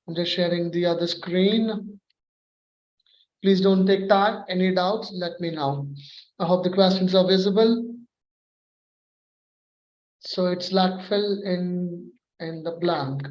Speaker 1: I'm just sharing the other screen. Please don't take time. Any doubts, let me know. I hope the questions are visible. So it's like fill in the blank.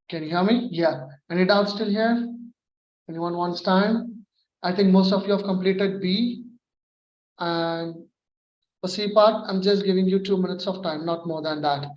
Speaker 1: Can you hear me? Yeah. Any doubts still here? Anyone wants time? I think most of you have completed B. And for C part, I'm just giving you 2 minutes of time, not more than that.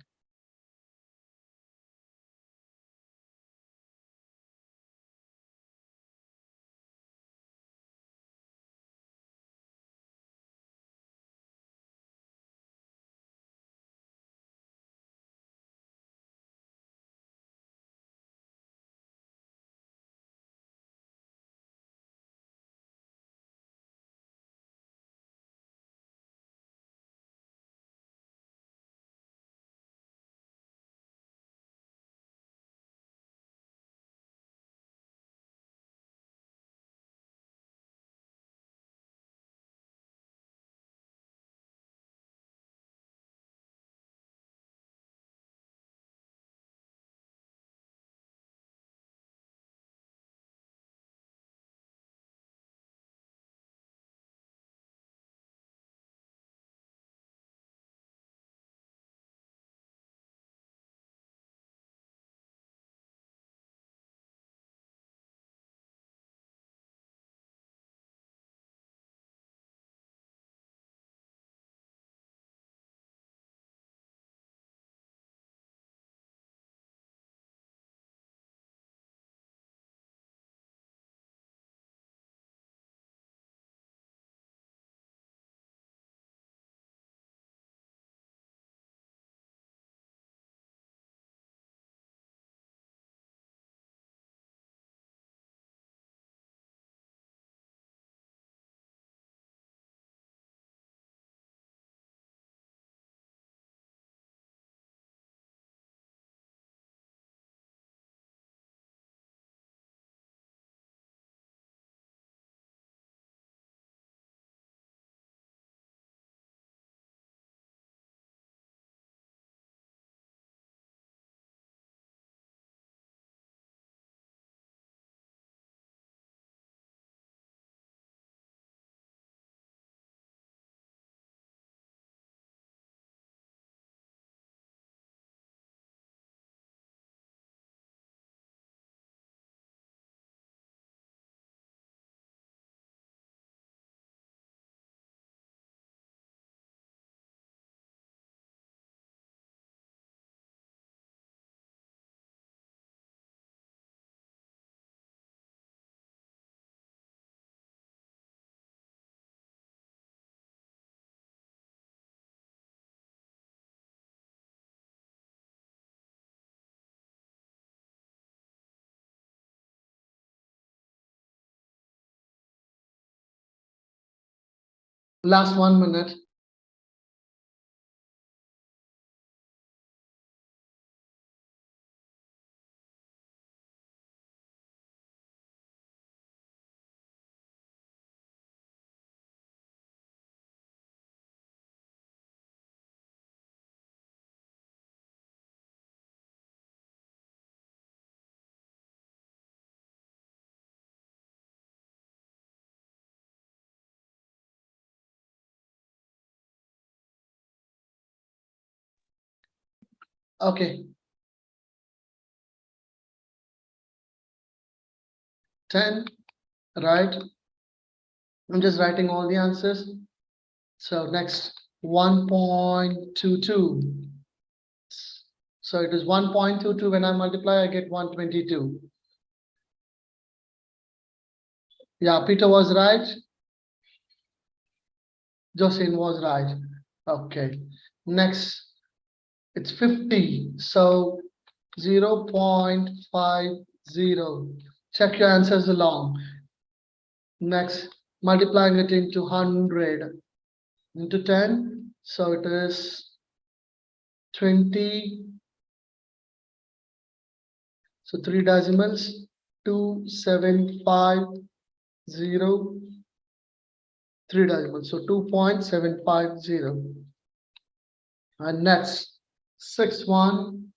Speaker 1: Last 1 minute. Okay. 10, right? I'm just writing all the answers. So next 1.22. So it is 1.22. When I multiply, I get 122. Yeah, Peter was right. Jocelyn was right. Okay. Next, it's 50. So 0.50. Check your answers along. Next, multiplying it into 100 into 10. So it is 20. So 3 decimals, 2750. 3 decimals, so 2.750. And next 61,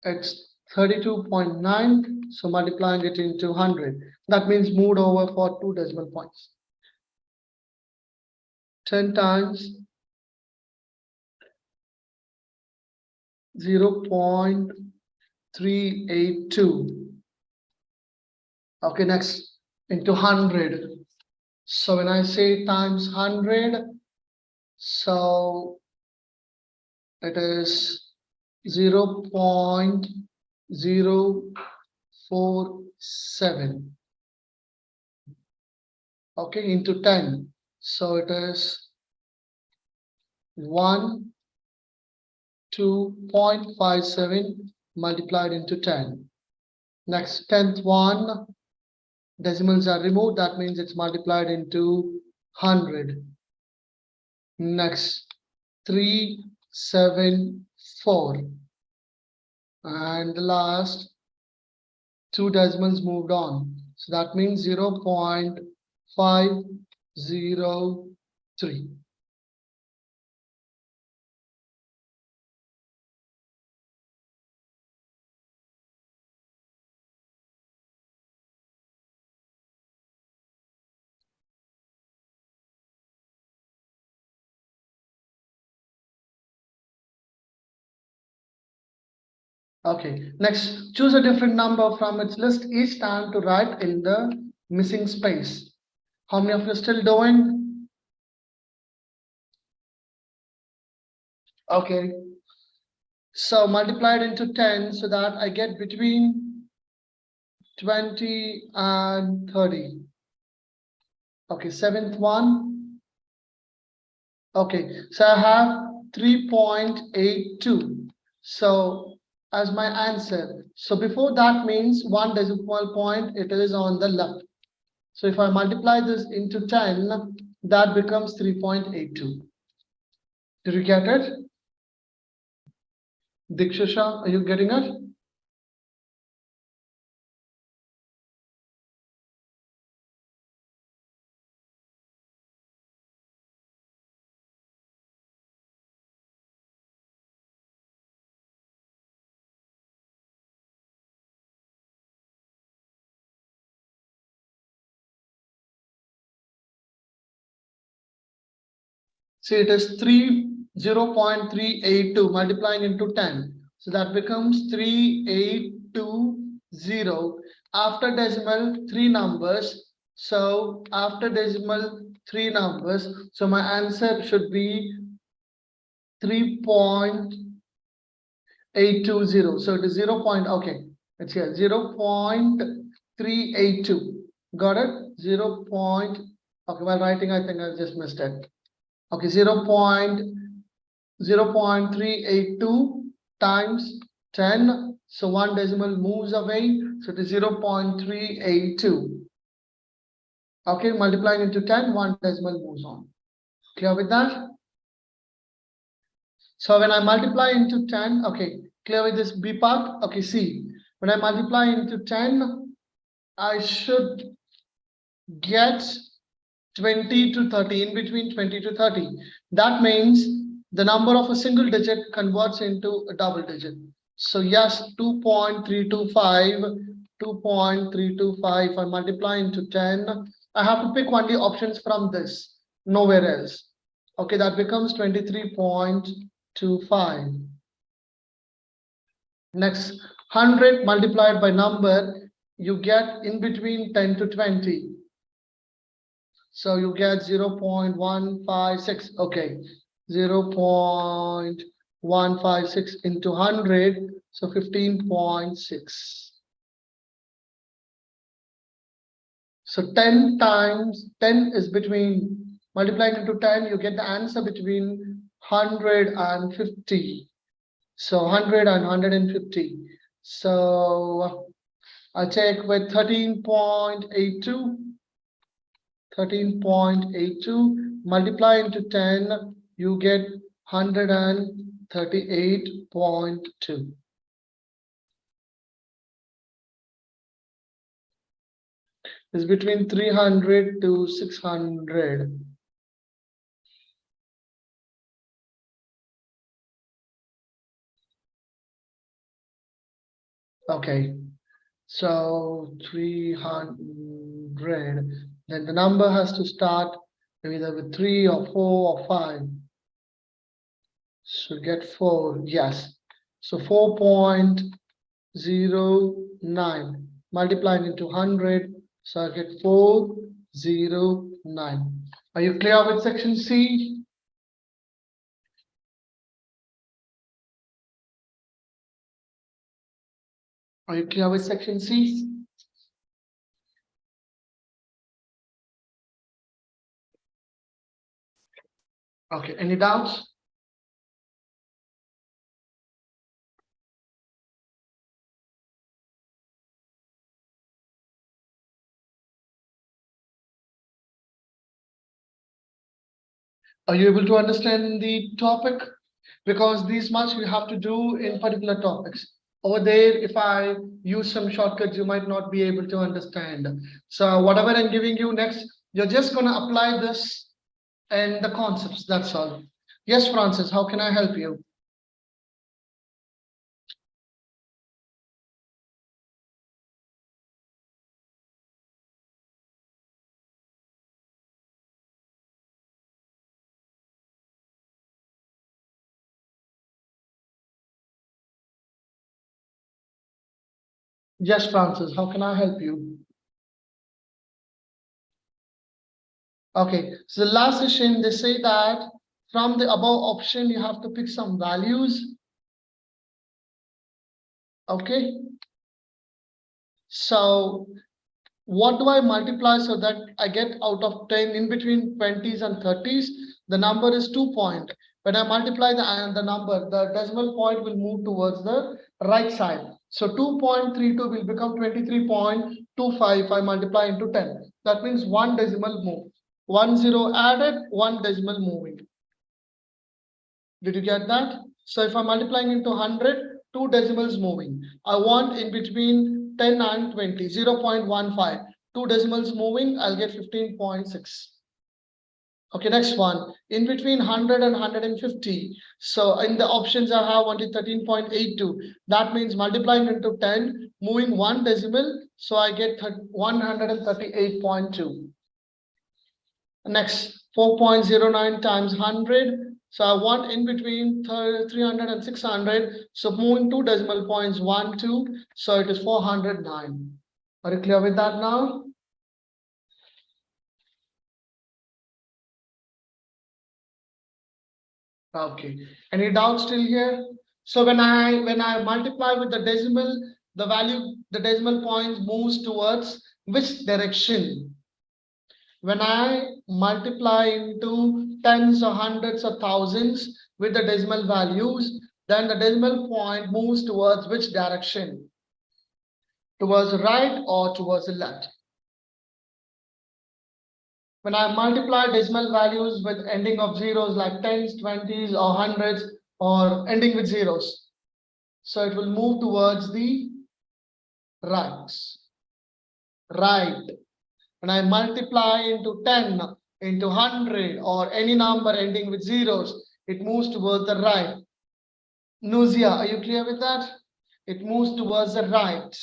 Speaker 1: it's 32.9. So multiplying it into 100. That means moved over for 2 decimal points. 10 times 0.382. Okay, next into 100. So when I say times 100, so it is 0.047. Okay, into 10. So it is 2.57 multiplied into 10. Next, 10th one, decimals are removed. That means it's multiplied into 100. Next, 374. And the last 2 decimals moved on. So that means 0.503. Okay, next, choose a different number from its list each time to write in the missing space. How many of you still doing? Okay. So multiplied into 10 so that I get between 20 and 30. Okay, 7th one. Okay, so I have 3.82. So as my answer. So before that means 1 decimal point, it is on the left. So if I multiply this into 10, that becomes 3.82. Did you get it? Dikshasha, are you getting it? See, it is 0.382 multiplying into 10. So that becomes 3820. After decimal, 3 numbers. So after decimal, 3 numbers. So my answer should be 3.820. So it is 0. Okay, it's here 0.382. Got it? 0. Okay, while writing, I think I just missed it. Okay, 0.382 times 10. So 1 decimal moves away. So it is 0.382. Okay, multiplying into 10, 1 decimal moves on. Clear with that? So when I multiply into 10, okay, clear with this B part? Okay, see, when I multiply into 10, I should get 20 to 30, in between 20 to 30. That means the number of a single digit converts into a double digit. So yes, 2.325, 2.325, I multiply into 10. I have to pick only options from this, nowhere else. Okay, that becomes 23.25. Next, 100 multiplied by number, you get in between 10 to 20. So you get 0.156. Okay, 0.156 into 100. So 15.6. So 10 times 10 is between, multiplying into 10, you get the answer between 150. So 100 and 150. So I'll check with 13.82. 13.82 multiply into 10, you get 138.2. It's between 300 to 600. Okay, so 300. Then the number has to start either with 3 or 4 or 5. So get 4, yes. So 4.09 multiplying into 100. So I get 409. Are you clear with section C? Are you clear with section C? Okay, any doubts? Are you able to understand the topic? Because this much we have to do in particular topics. Over there, if I use some shortcuts, you might not be able to understand. So whatever I'm giving you next, you're just going to apply this and the concepts. That's all. Yes, Francis, how can I help you? Yes, Francis, how can I help you? Okay, so the last session, they say that from the above option, you have to pick some values. Okay. So what do I multiply so that I get out of 10 in between 20s and 30s? The number is 2 point. When I multiply the number, the decimal point will move towards the right side. So 2.32 will become 23.25 if I multiply into 10. That means one decimal move. 1 0 added, one decimal moving. Did you get that? So if I'm multiplying into 100, two decimals moving. I want in between 10 and 20, 0.15. Two decimals moving, I'll get 15.6. Okay, next one. In between 100 and 150. So in the options I have only 13.82. That means multiplying into 10, moving one decimal. So I get 138.2. Next, 4.09 times 100. So I want in between 300 and 600. So moving two decimal points, 1, 2. So it is 409. Are you clear with that now? Okay. Any doubts still here? So when I multiply with the decimal, the decimal point moves towards which direction? When I multiply into tens or hundreds or thousands with the decimal values, then the decimal point moves towards which direction? Towards the right or towards the left? When I multiply decimal values with ending of zeros like tens, 20s, or hundreds, or ending with zeros, so it will move towards the right. Right. When I multiply into 10, into 100, or any number ending with zeros, it moves towards the right. Nausea, are you clear with that? It moves towards the right.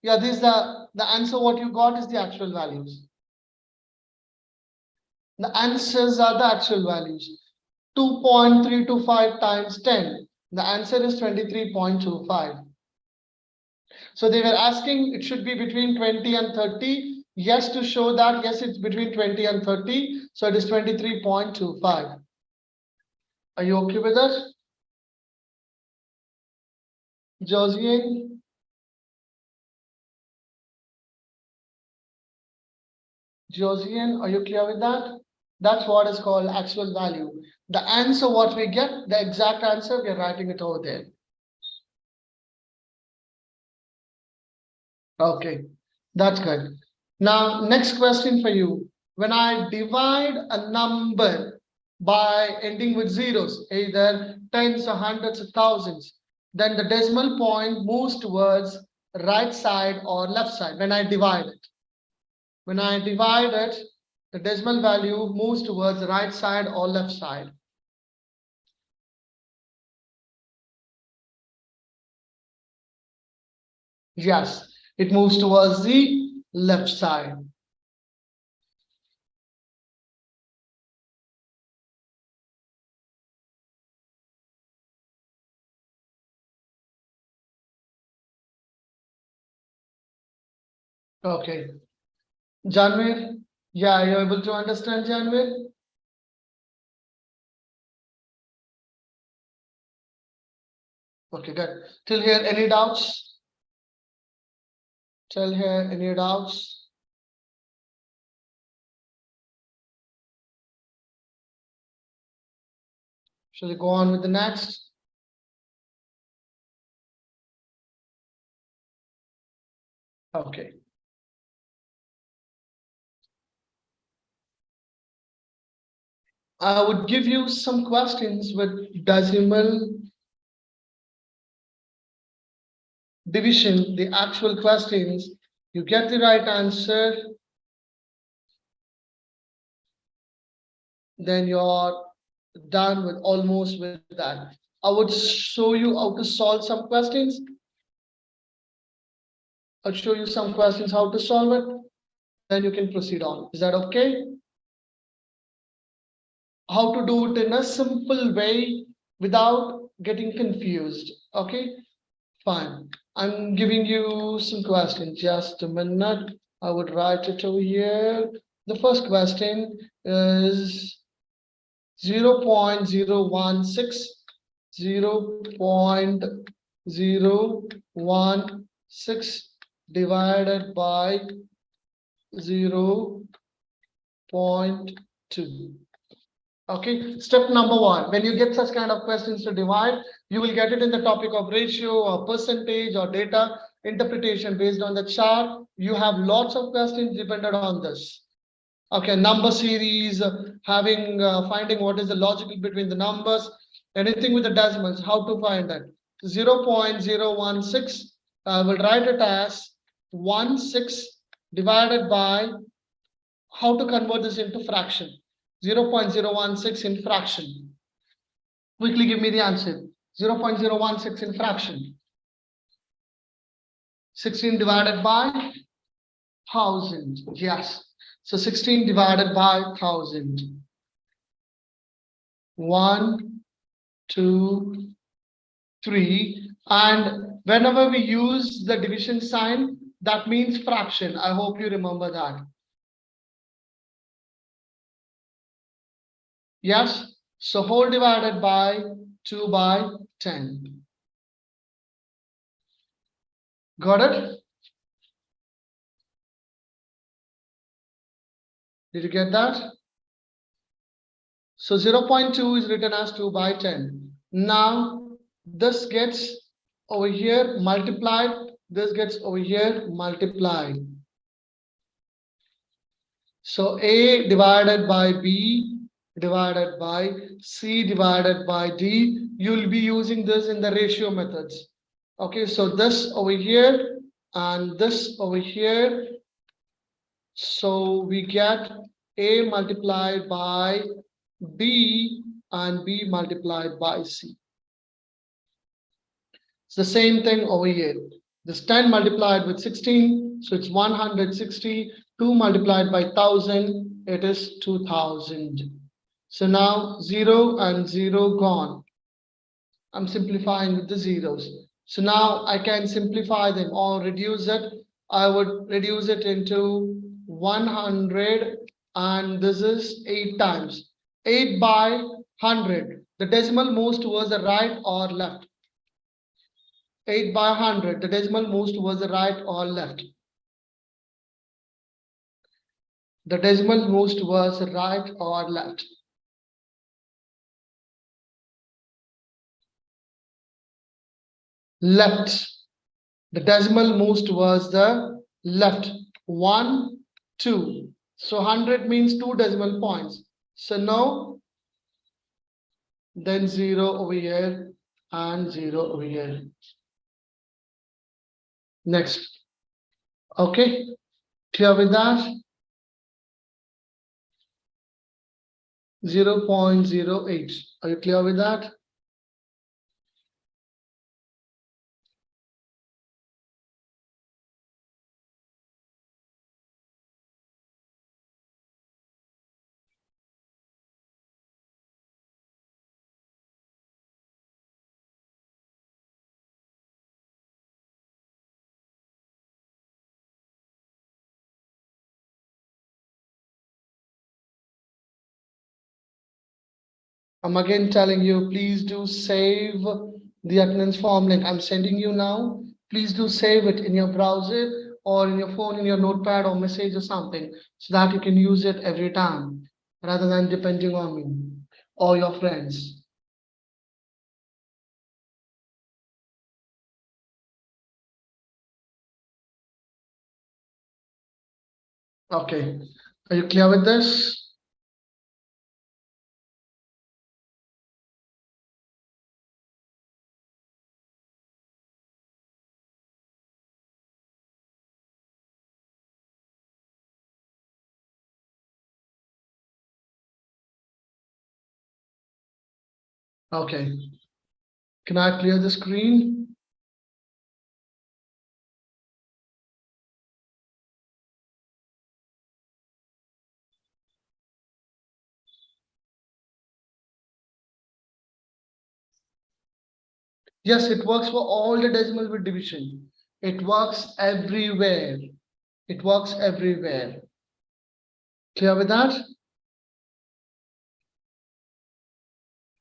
Speaker 1: Yeah, this is the answer. What you got is the actual values. The answers are the actual values. 2.325 times 10. The answer is 23.25. So they were asking it should be between 20 and 30. Yes, to show that, yes, it's between 20 and 30. So it is 23.25. Are you okay with that? Josiane? Josiane, are you clear with that? That's what is called actual value. The answer, what we get, the exact answer, we are writing it over there. Okay, that's good. Now, next question for you. When I divide a number by ending with zeros, either tens or hundreds or thousands, then the decimal point moves towards right side or left side when I divide it. When I divide it, the decimal value moves towards the right side or left side. Yes, it moves towards the left side. Okay. Janvir, yeah, you're able to understand, Janvir? Okay, good. Till here, any doubts? Till here, any doubts? Shall we go on with the next? Okay. I would give you some questions with decimal division, the actual questions. You get the right answer, then you're done with almost with that. I would show you how to solve some questions. I'll show you some questions how to solve it. Then you can proceed on. Is that okay? How to do it in a simple way without getting confused. Okay, fine. I'm giving you some questions. Just a minute. I would write it over here. The first question is 0.016, 0.016 divided by 0.2. Okay, step number one, when you get such kind of questions to divide, you will get it in the topic of ratio or percentage or data interpretation based on the chart. You have lots of questions dependent on this. Okay, number series, having finding what is the logical between the numbers, anything with the decimals, how to find that. 0.016, I will write it as 16 divided by, how to convert this into fraction. 0.016 in fraction. Quickly give me the answer. 0.016 in fraction. 16 divided by 1000. Yes. So 16 divided by 1000. 1, 2, 3. And whenever we use the division sign, that means fraction. I hope you remember that. Yes. So whole divided by 2 by 10. Got it? Did you get that? So 0.2 is written as 2 by 10. Now this gets over here multiplied. This gets over here multiplied. So A divided by B divided by C divided by D. You'll be using this in the ratio methods. Okay, so this over here and this over here. So we get A multiplied by B and B multiplied by C. It's the same thing over here. This 10 multiplied with 16, so it's 160. 2 multiplied by 1000, it is 2000. So now 0 and 0 gone. I'm simplifying with the zeros. So now I can simplify them or reduce it. I would reduce it into 100, and this is 8 times. 8 by 100. The decimal moves towards the right or left. 8 by 100. The decimal moves towards the right or left. The decimal moves towards the right or left. Left. The decimal moves towards the left. 1, 2. So 100 means 2 decimal points. So now, then 0 over here and 0 over here. Next. Okay. Clear with that? 0.08. Are you clear with that? I'm again telling you, please do save the attendance form link I'm sending you now. Please do save it in your browser or in your phone, in your notepad or message or something, so that you can use it every time rather than depending on me or your friends. Okay, are you clear with this? Okay, can I clear the screen? Yes, it works for all the decimal with division. It works everywhere. It works everywhere. Clear with that?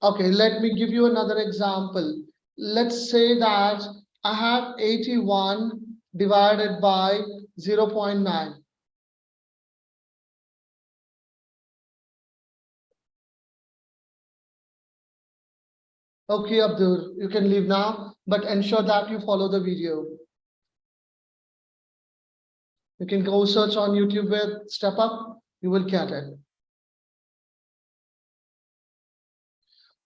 Speaker 1: Okay, let me give you another example. Let's say that I have 81 divided by 0.9. Okay, Abdul, you can leave now, but ensure that you follow the video. You can go search on YouTube with Step Up, you will get it.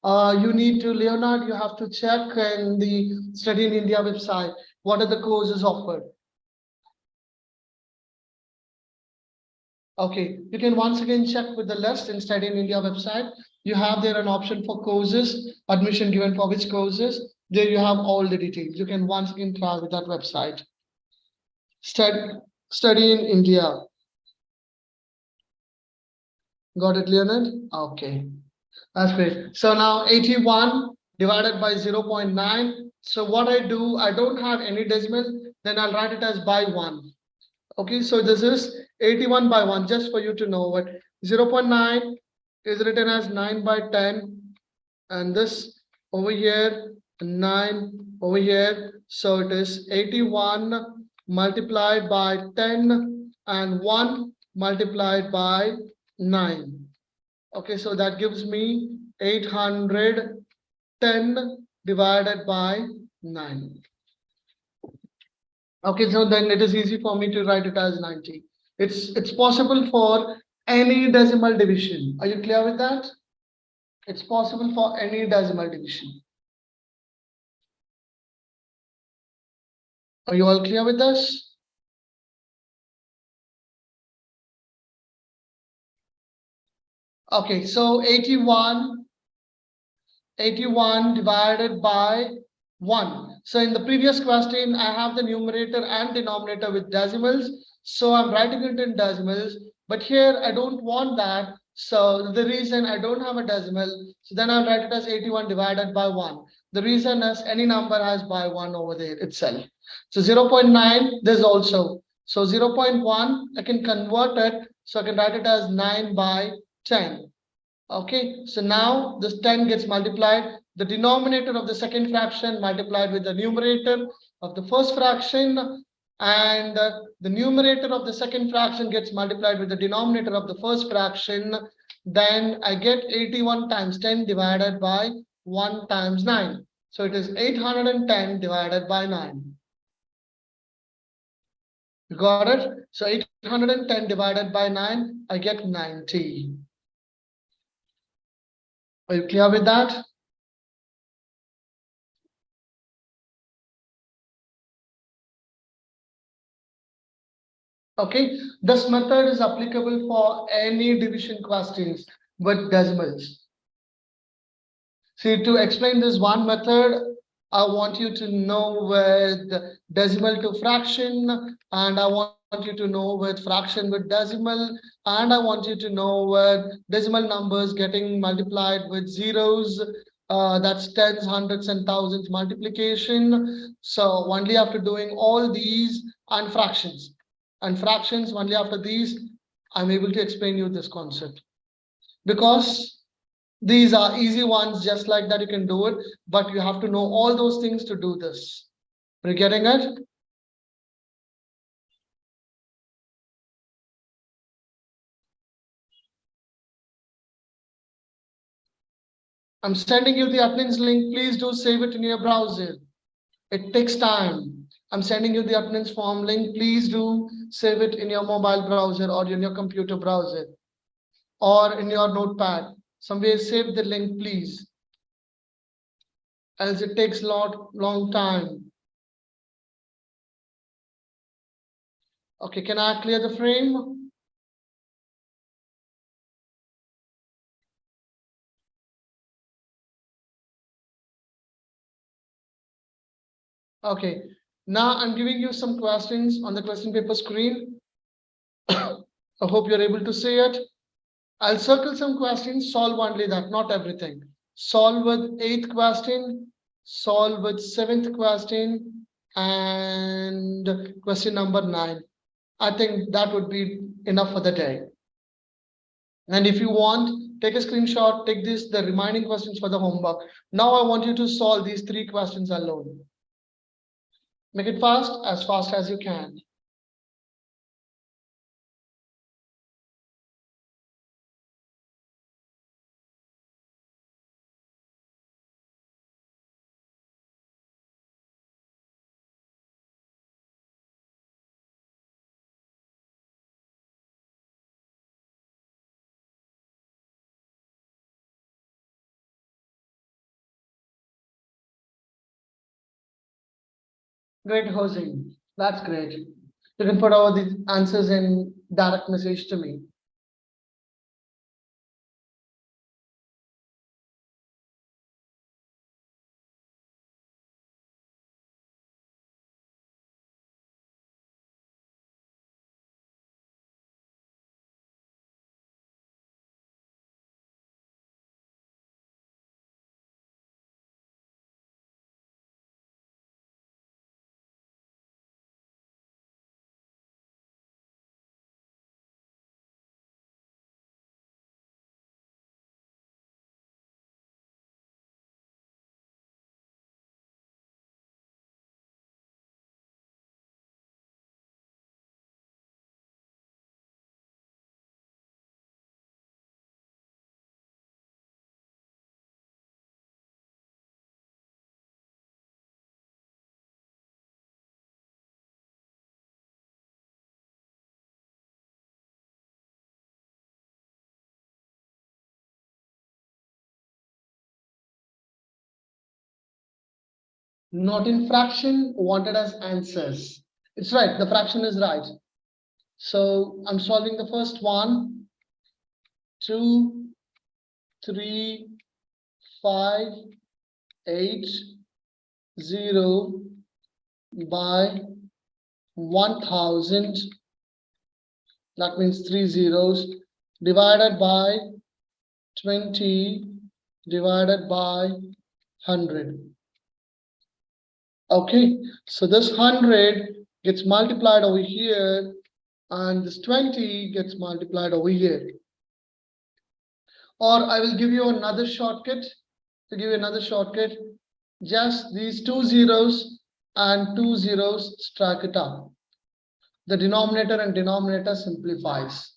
Speaker 1: You need to, Leonard, you have to check in the Study in India website, what are the courses offered. Okay, you can once again check with the list in Study in India website. You have there an option for courses, admission given for which courses. There you have all the details. You can once again try with that website. Study in India. Got it, Leonard? Okay, that's great. So now 81 divided by 0.9. So what I do, I don't have any decimal, then I'll write it as by 1. Okay, so this is 81 by 1, just for you to know what 0.9 is written as 9 by 10, and this over here 9 over here. So it is 81 multiplied by 10 and 1 multiplied by 9. Okay, so that gives me 810 divided by 9. Okay, so then it is easy for me to write it as 90. It's possible for Any decimal division. Are you clear with that? It's possible for any decimal division. Are you all clear with this? Okay, so 81 divided by 1. So in the previous question, I have the numerator and denominator with decimals. So I'm writing it in decimals. But here I don't want that. So the reason I don't have a decimal, so then I'll write it as 81 divided by 1. The reason is any number has by 1 over there itself. So 0.9, this also. So 0.1, I can convert it. So I can write it as 9 by 10. Okay, so now this 10 gets multiplied. The denominator of the second fraction multiplied with the numerator of the first fraction, and the numerator of the second fraction gets multiplied with the denominator of the first fraction. Then I get 81 times 10 divided by 1 times 9. So it is 810 divided by 9. You got it? So 810 divided by 9, I get 90. Are you clear with that? Okay, this method is applicable for any division questions with decimals. See, to explain this one method, I want you to know with decimal to fraction, and I want you to know with fraction with decimal, and I want you to know with decimal numbers getting multiplied with zeros. That's tens, hundreds, and thousands multiplication. So only after doing all these and fractions only after these, I'm able to explain you this concept, because these are easy ones, just like that you can do it, but you have to know all those things to do this. Are you getting it? I'm sending you the attendance link. Please do save it in your browser. It takes time. I'm sending you the attendance form link. Please do save it in your mobile browser or in your computer browser or in your notepad. Somewhere save the link, please, else it takes long time. Okay, can I clear the frame? Okay, now I'm giving you some questions on the question paper screen. I hope you're able to see it. I'll circle some questions, solve only that, not everything. Solve with 8th question, solve with 7th question, and question number 9. I think that would be enough for the day. And if you want, take a screenshot, take the remaining questions for the homework. Now I want you to solve these 3 questions alone. Make it fast as you can. Great, Jose. That's great. You can put all the answers in direct message to me. Not in fraction, wanted as answers. It's right, the fraction is right. So I'm solving the first one. 2, 3, 5, 8, 0 by 1000. That means 3 zeros divided by 20 divided by 100. Okay, so this 100 gets multiplied over here and this 20 gets multiplied over here. Or I will give you another shortcut. To give you another shortcut, just these 2 zeros and 2 zeros, stack it up. The denominator and denominator simplifies.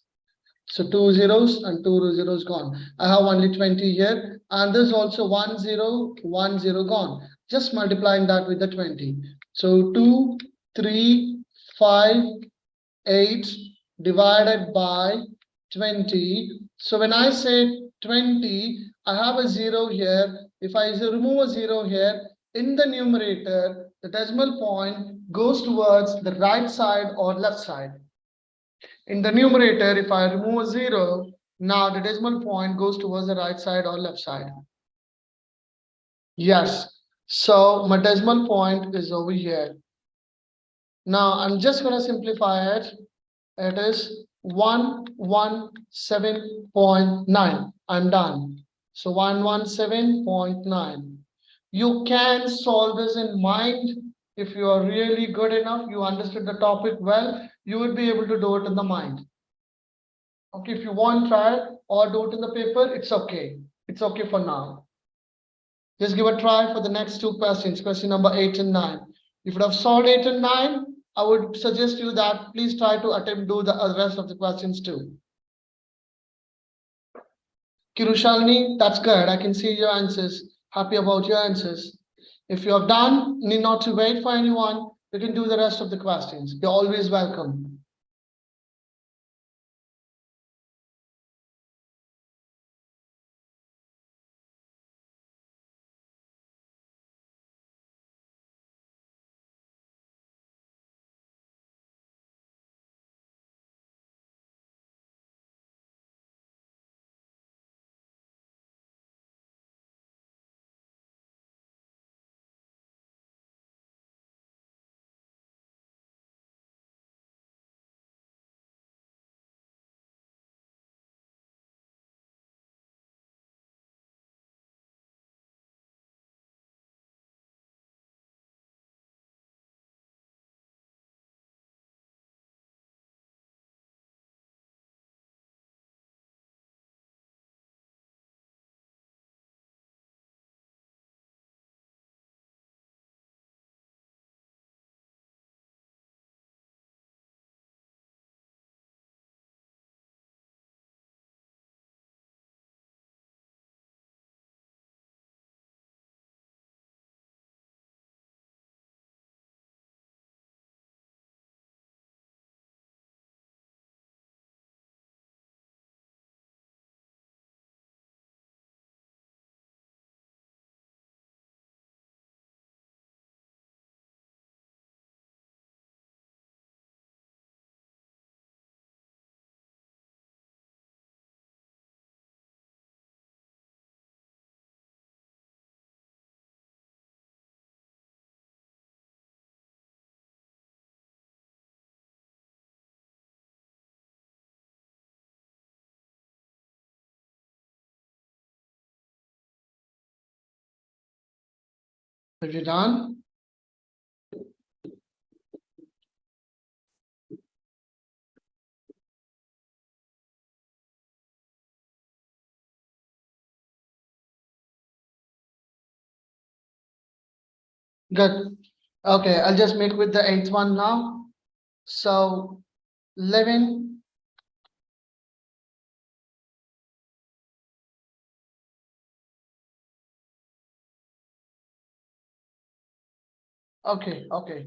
Speaker 1: So 2 zeros and 2 zeros gone. I have only 20 here, and there's also 1 0, 1 0 gone. Just multiplying that with the 20. So 2, 3, 5, 8 divided by 20. So when I say 20, I have a 0 here. If I remove a 0 here, in the numerator, the decimal point goes towards the right side or left side. In the numerator, if I remove a 0, now the decimal point goes towards the right side or left side. Yes. So my decimal point is over here. Now I'm just going to simplify it. It is 117.9. I'm done. So 117.9. You can solve this in mind. If you are really good enough, you understood the topic well, you would be able to do it in the mind. Okay, if you want, try it or do it in the paper, it's okay. It's okay for now. Just give a try for the next two questions, question number 8 and 9. If you have solved 8 and 9, I would suggest you that please try to attempt do the rest of the questions too. Kirushalini, that's good. I can see your answers. Happy about your answers. If you have done, need not to wait for anyone. You can do the rest of the questions. You're always welcome. Have you done? Good. Okay, I'll just make with the eighth one now. So 11. Okay, okay.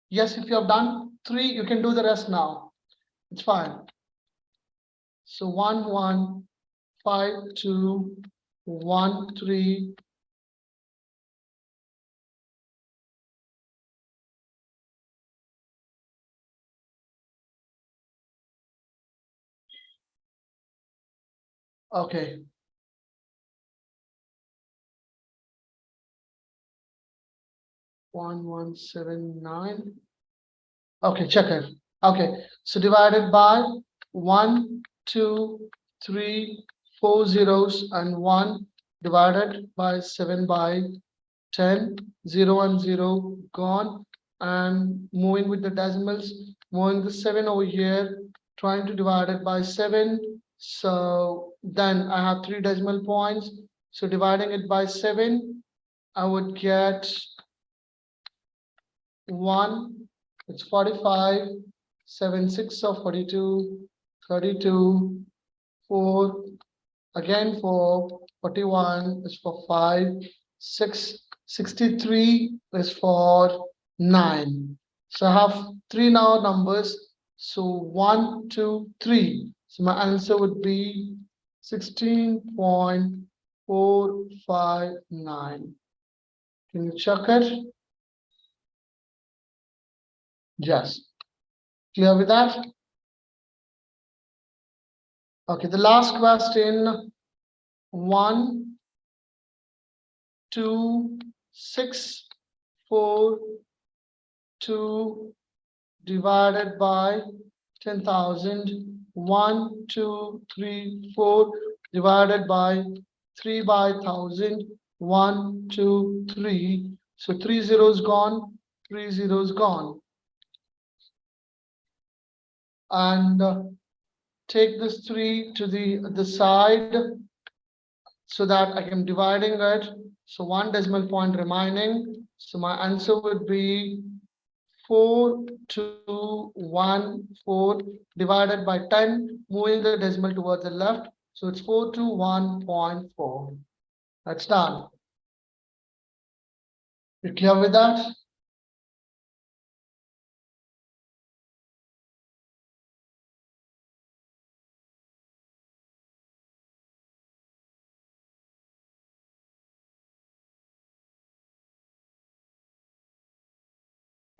Speaker 1: Yes, if you have done 3, you can do the rest now. It's fine. So 1 1 5 2 1 3 Okay. One 7 9. Okay, check it. Okay, so divided by 1, 2, 3, 4 zeros and 1 divided by 7 by 10, 0 and 0 gone, and moving with the decimals, moving the 7 over here, trying to divide it by 7. So then I have 3 decimal points. So dividing it by 7, I would get 1, it's 45, 7 6 of 42, 32, 4, again 4, 41 is for 5, 6, 63 is for 9. So I have 3 now numbers. So 1, 2, 3. So my answer would be 16.459. Can you check it? Yes. Clear with that? Okay, the last question. 1, 2, 6, 4, 2 divided by 10,000. 1, 2, 3, 4 divided by 3 by 1,000. 1, 2, 3. So 3 zeros gone, 3 zeros gone. And take this 3 to the side so that I am dividing it. So 1 decimal point remaining. So my answer would be 4214 divided by 10, moving the decimal towards the left. So it's 421.4. That's done. You clear with that?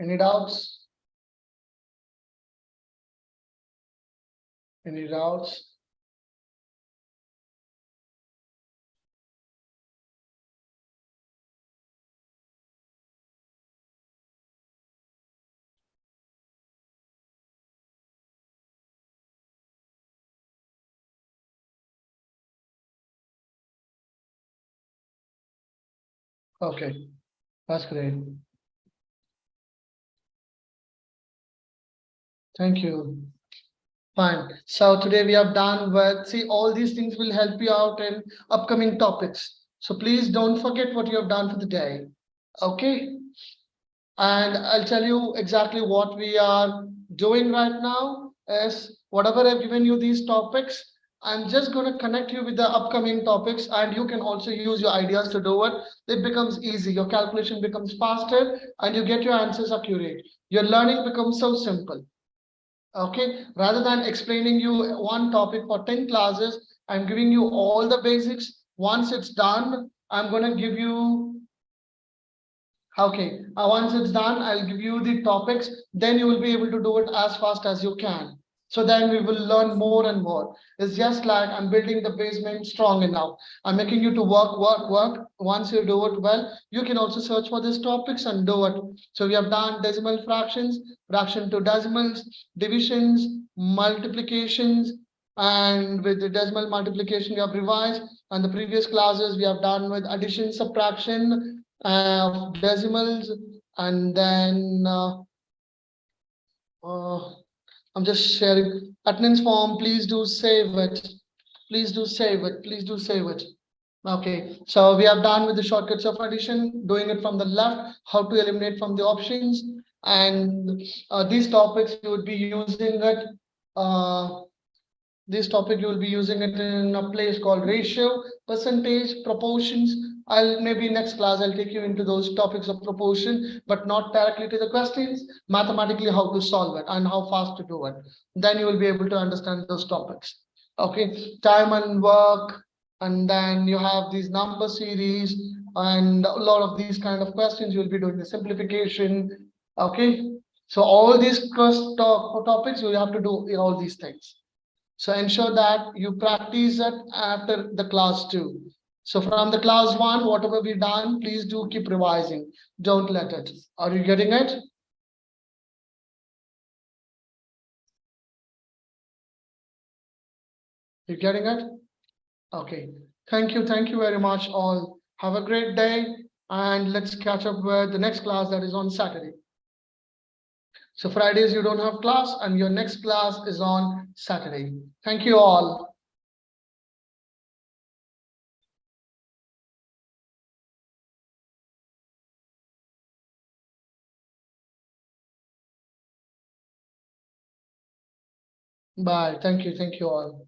Speaker 1: Any doubts? Any doubts? Okay, that's great. Thank you. Fine. So today we have done with, see, all these things will help you out in upcoming topics. So please don't forget what you have done for the day. Okay. And I'll tell you exactly what we are doing right now is whatever I've given you these topics, I'm just going to connect you with the upcoming topics, and you can also use your ideas to do it. It becomes easy. Your calculation becomes faster and you get your answers accurate. Your learning becomes so simple. Okay, rather than explaining you one topic for 10 classes, I'm giving you all the basics. Once it's done, I'm going to give you, okay, once it's done, I'll give you the topics, then you will be able to do it as fast as you can. So then we will learn more and more. It's just like I'm building the basement strong enough. I'm making you to work. Once you do it well, you can also search for these topics and do it. So we have done decimal fractions, fraction to decimals, divisions, multiplications, and with the decimal multiplication we have revised. And the previous classes we have done with addition, subtraction, decimals, and then I'm just sharing attendance form. Please do save it. Please do save it. Please do save it. Okay, so we have done with the shortcuts of addition, doing it from the left, how to eliminate from the options, and these topics you would be using it. This topic you will be using it in a place called ratio, percentage, proportions. I'll maybe next class I'll take you into those topics of proportion, but not directly to the questions, mathematically how to solve it and how fast to do it. Then you will be able to understand those topics. Okay, time and work, and then you have these number series and a lot of these kind of questions. You'll be doing the simplification. Okay, so all these topics you have to do all these things. So ensure that you practice it after the class 2. So from the class 1, whatever we done, please do keep revising. Don't let it. Are you getting it? You getting it? Okay. Thank you very much all. Have a great day and let's catch up with the next class that is on Saturday. So Fridays you don't have class and your next class is on Saturday. Thank you all. Bye. Thank you all.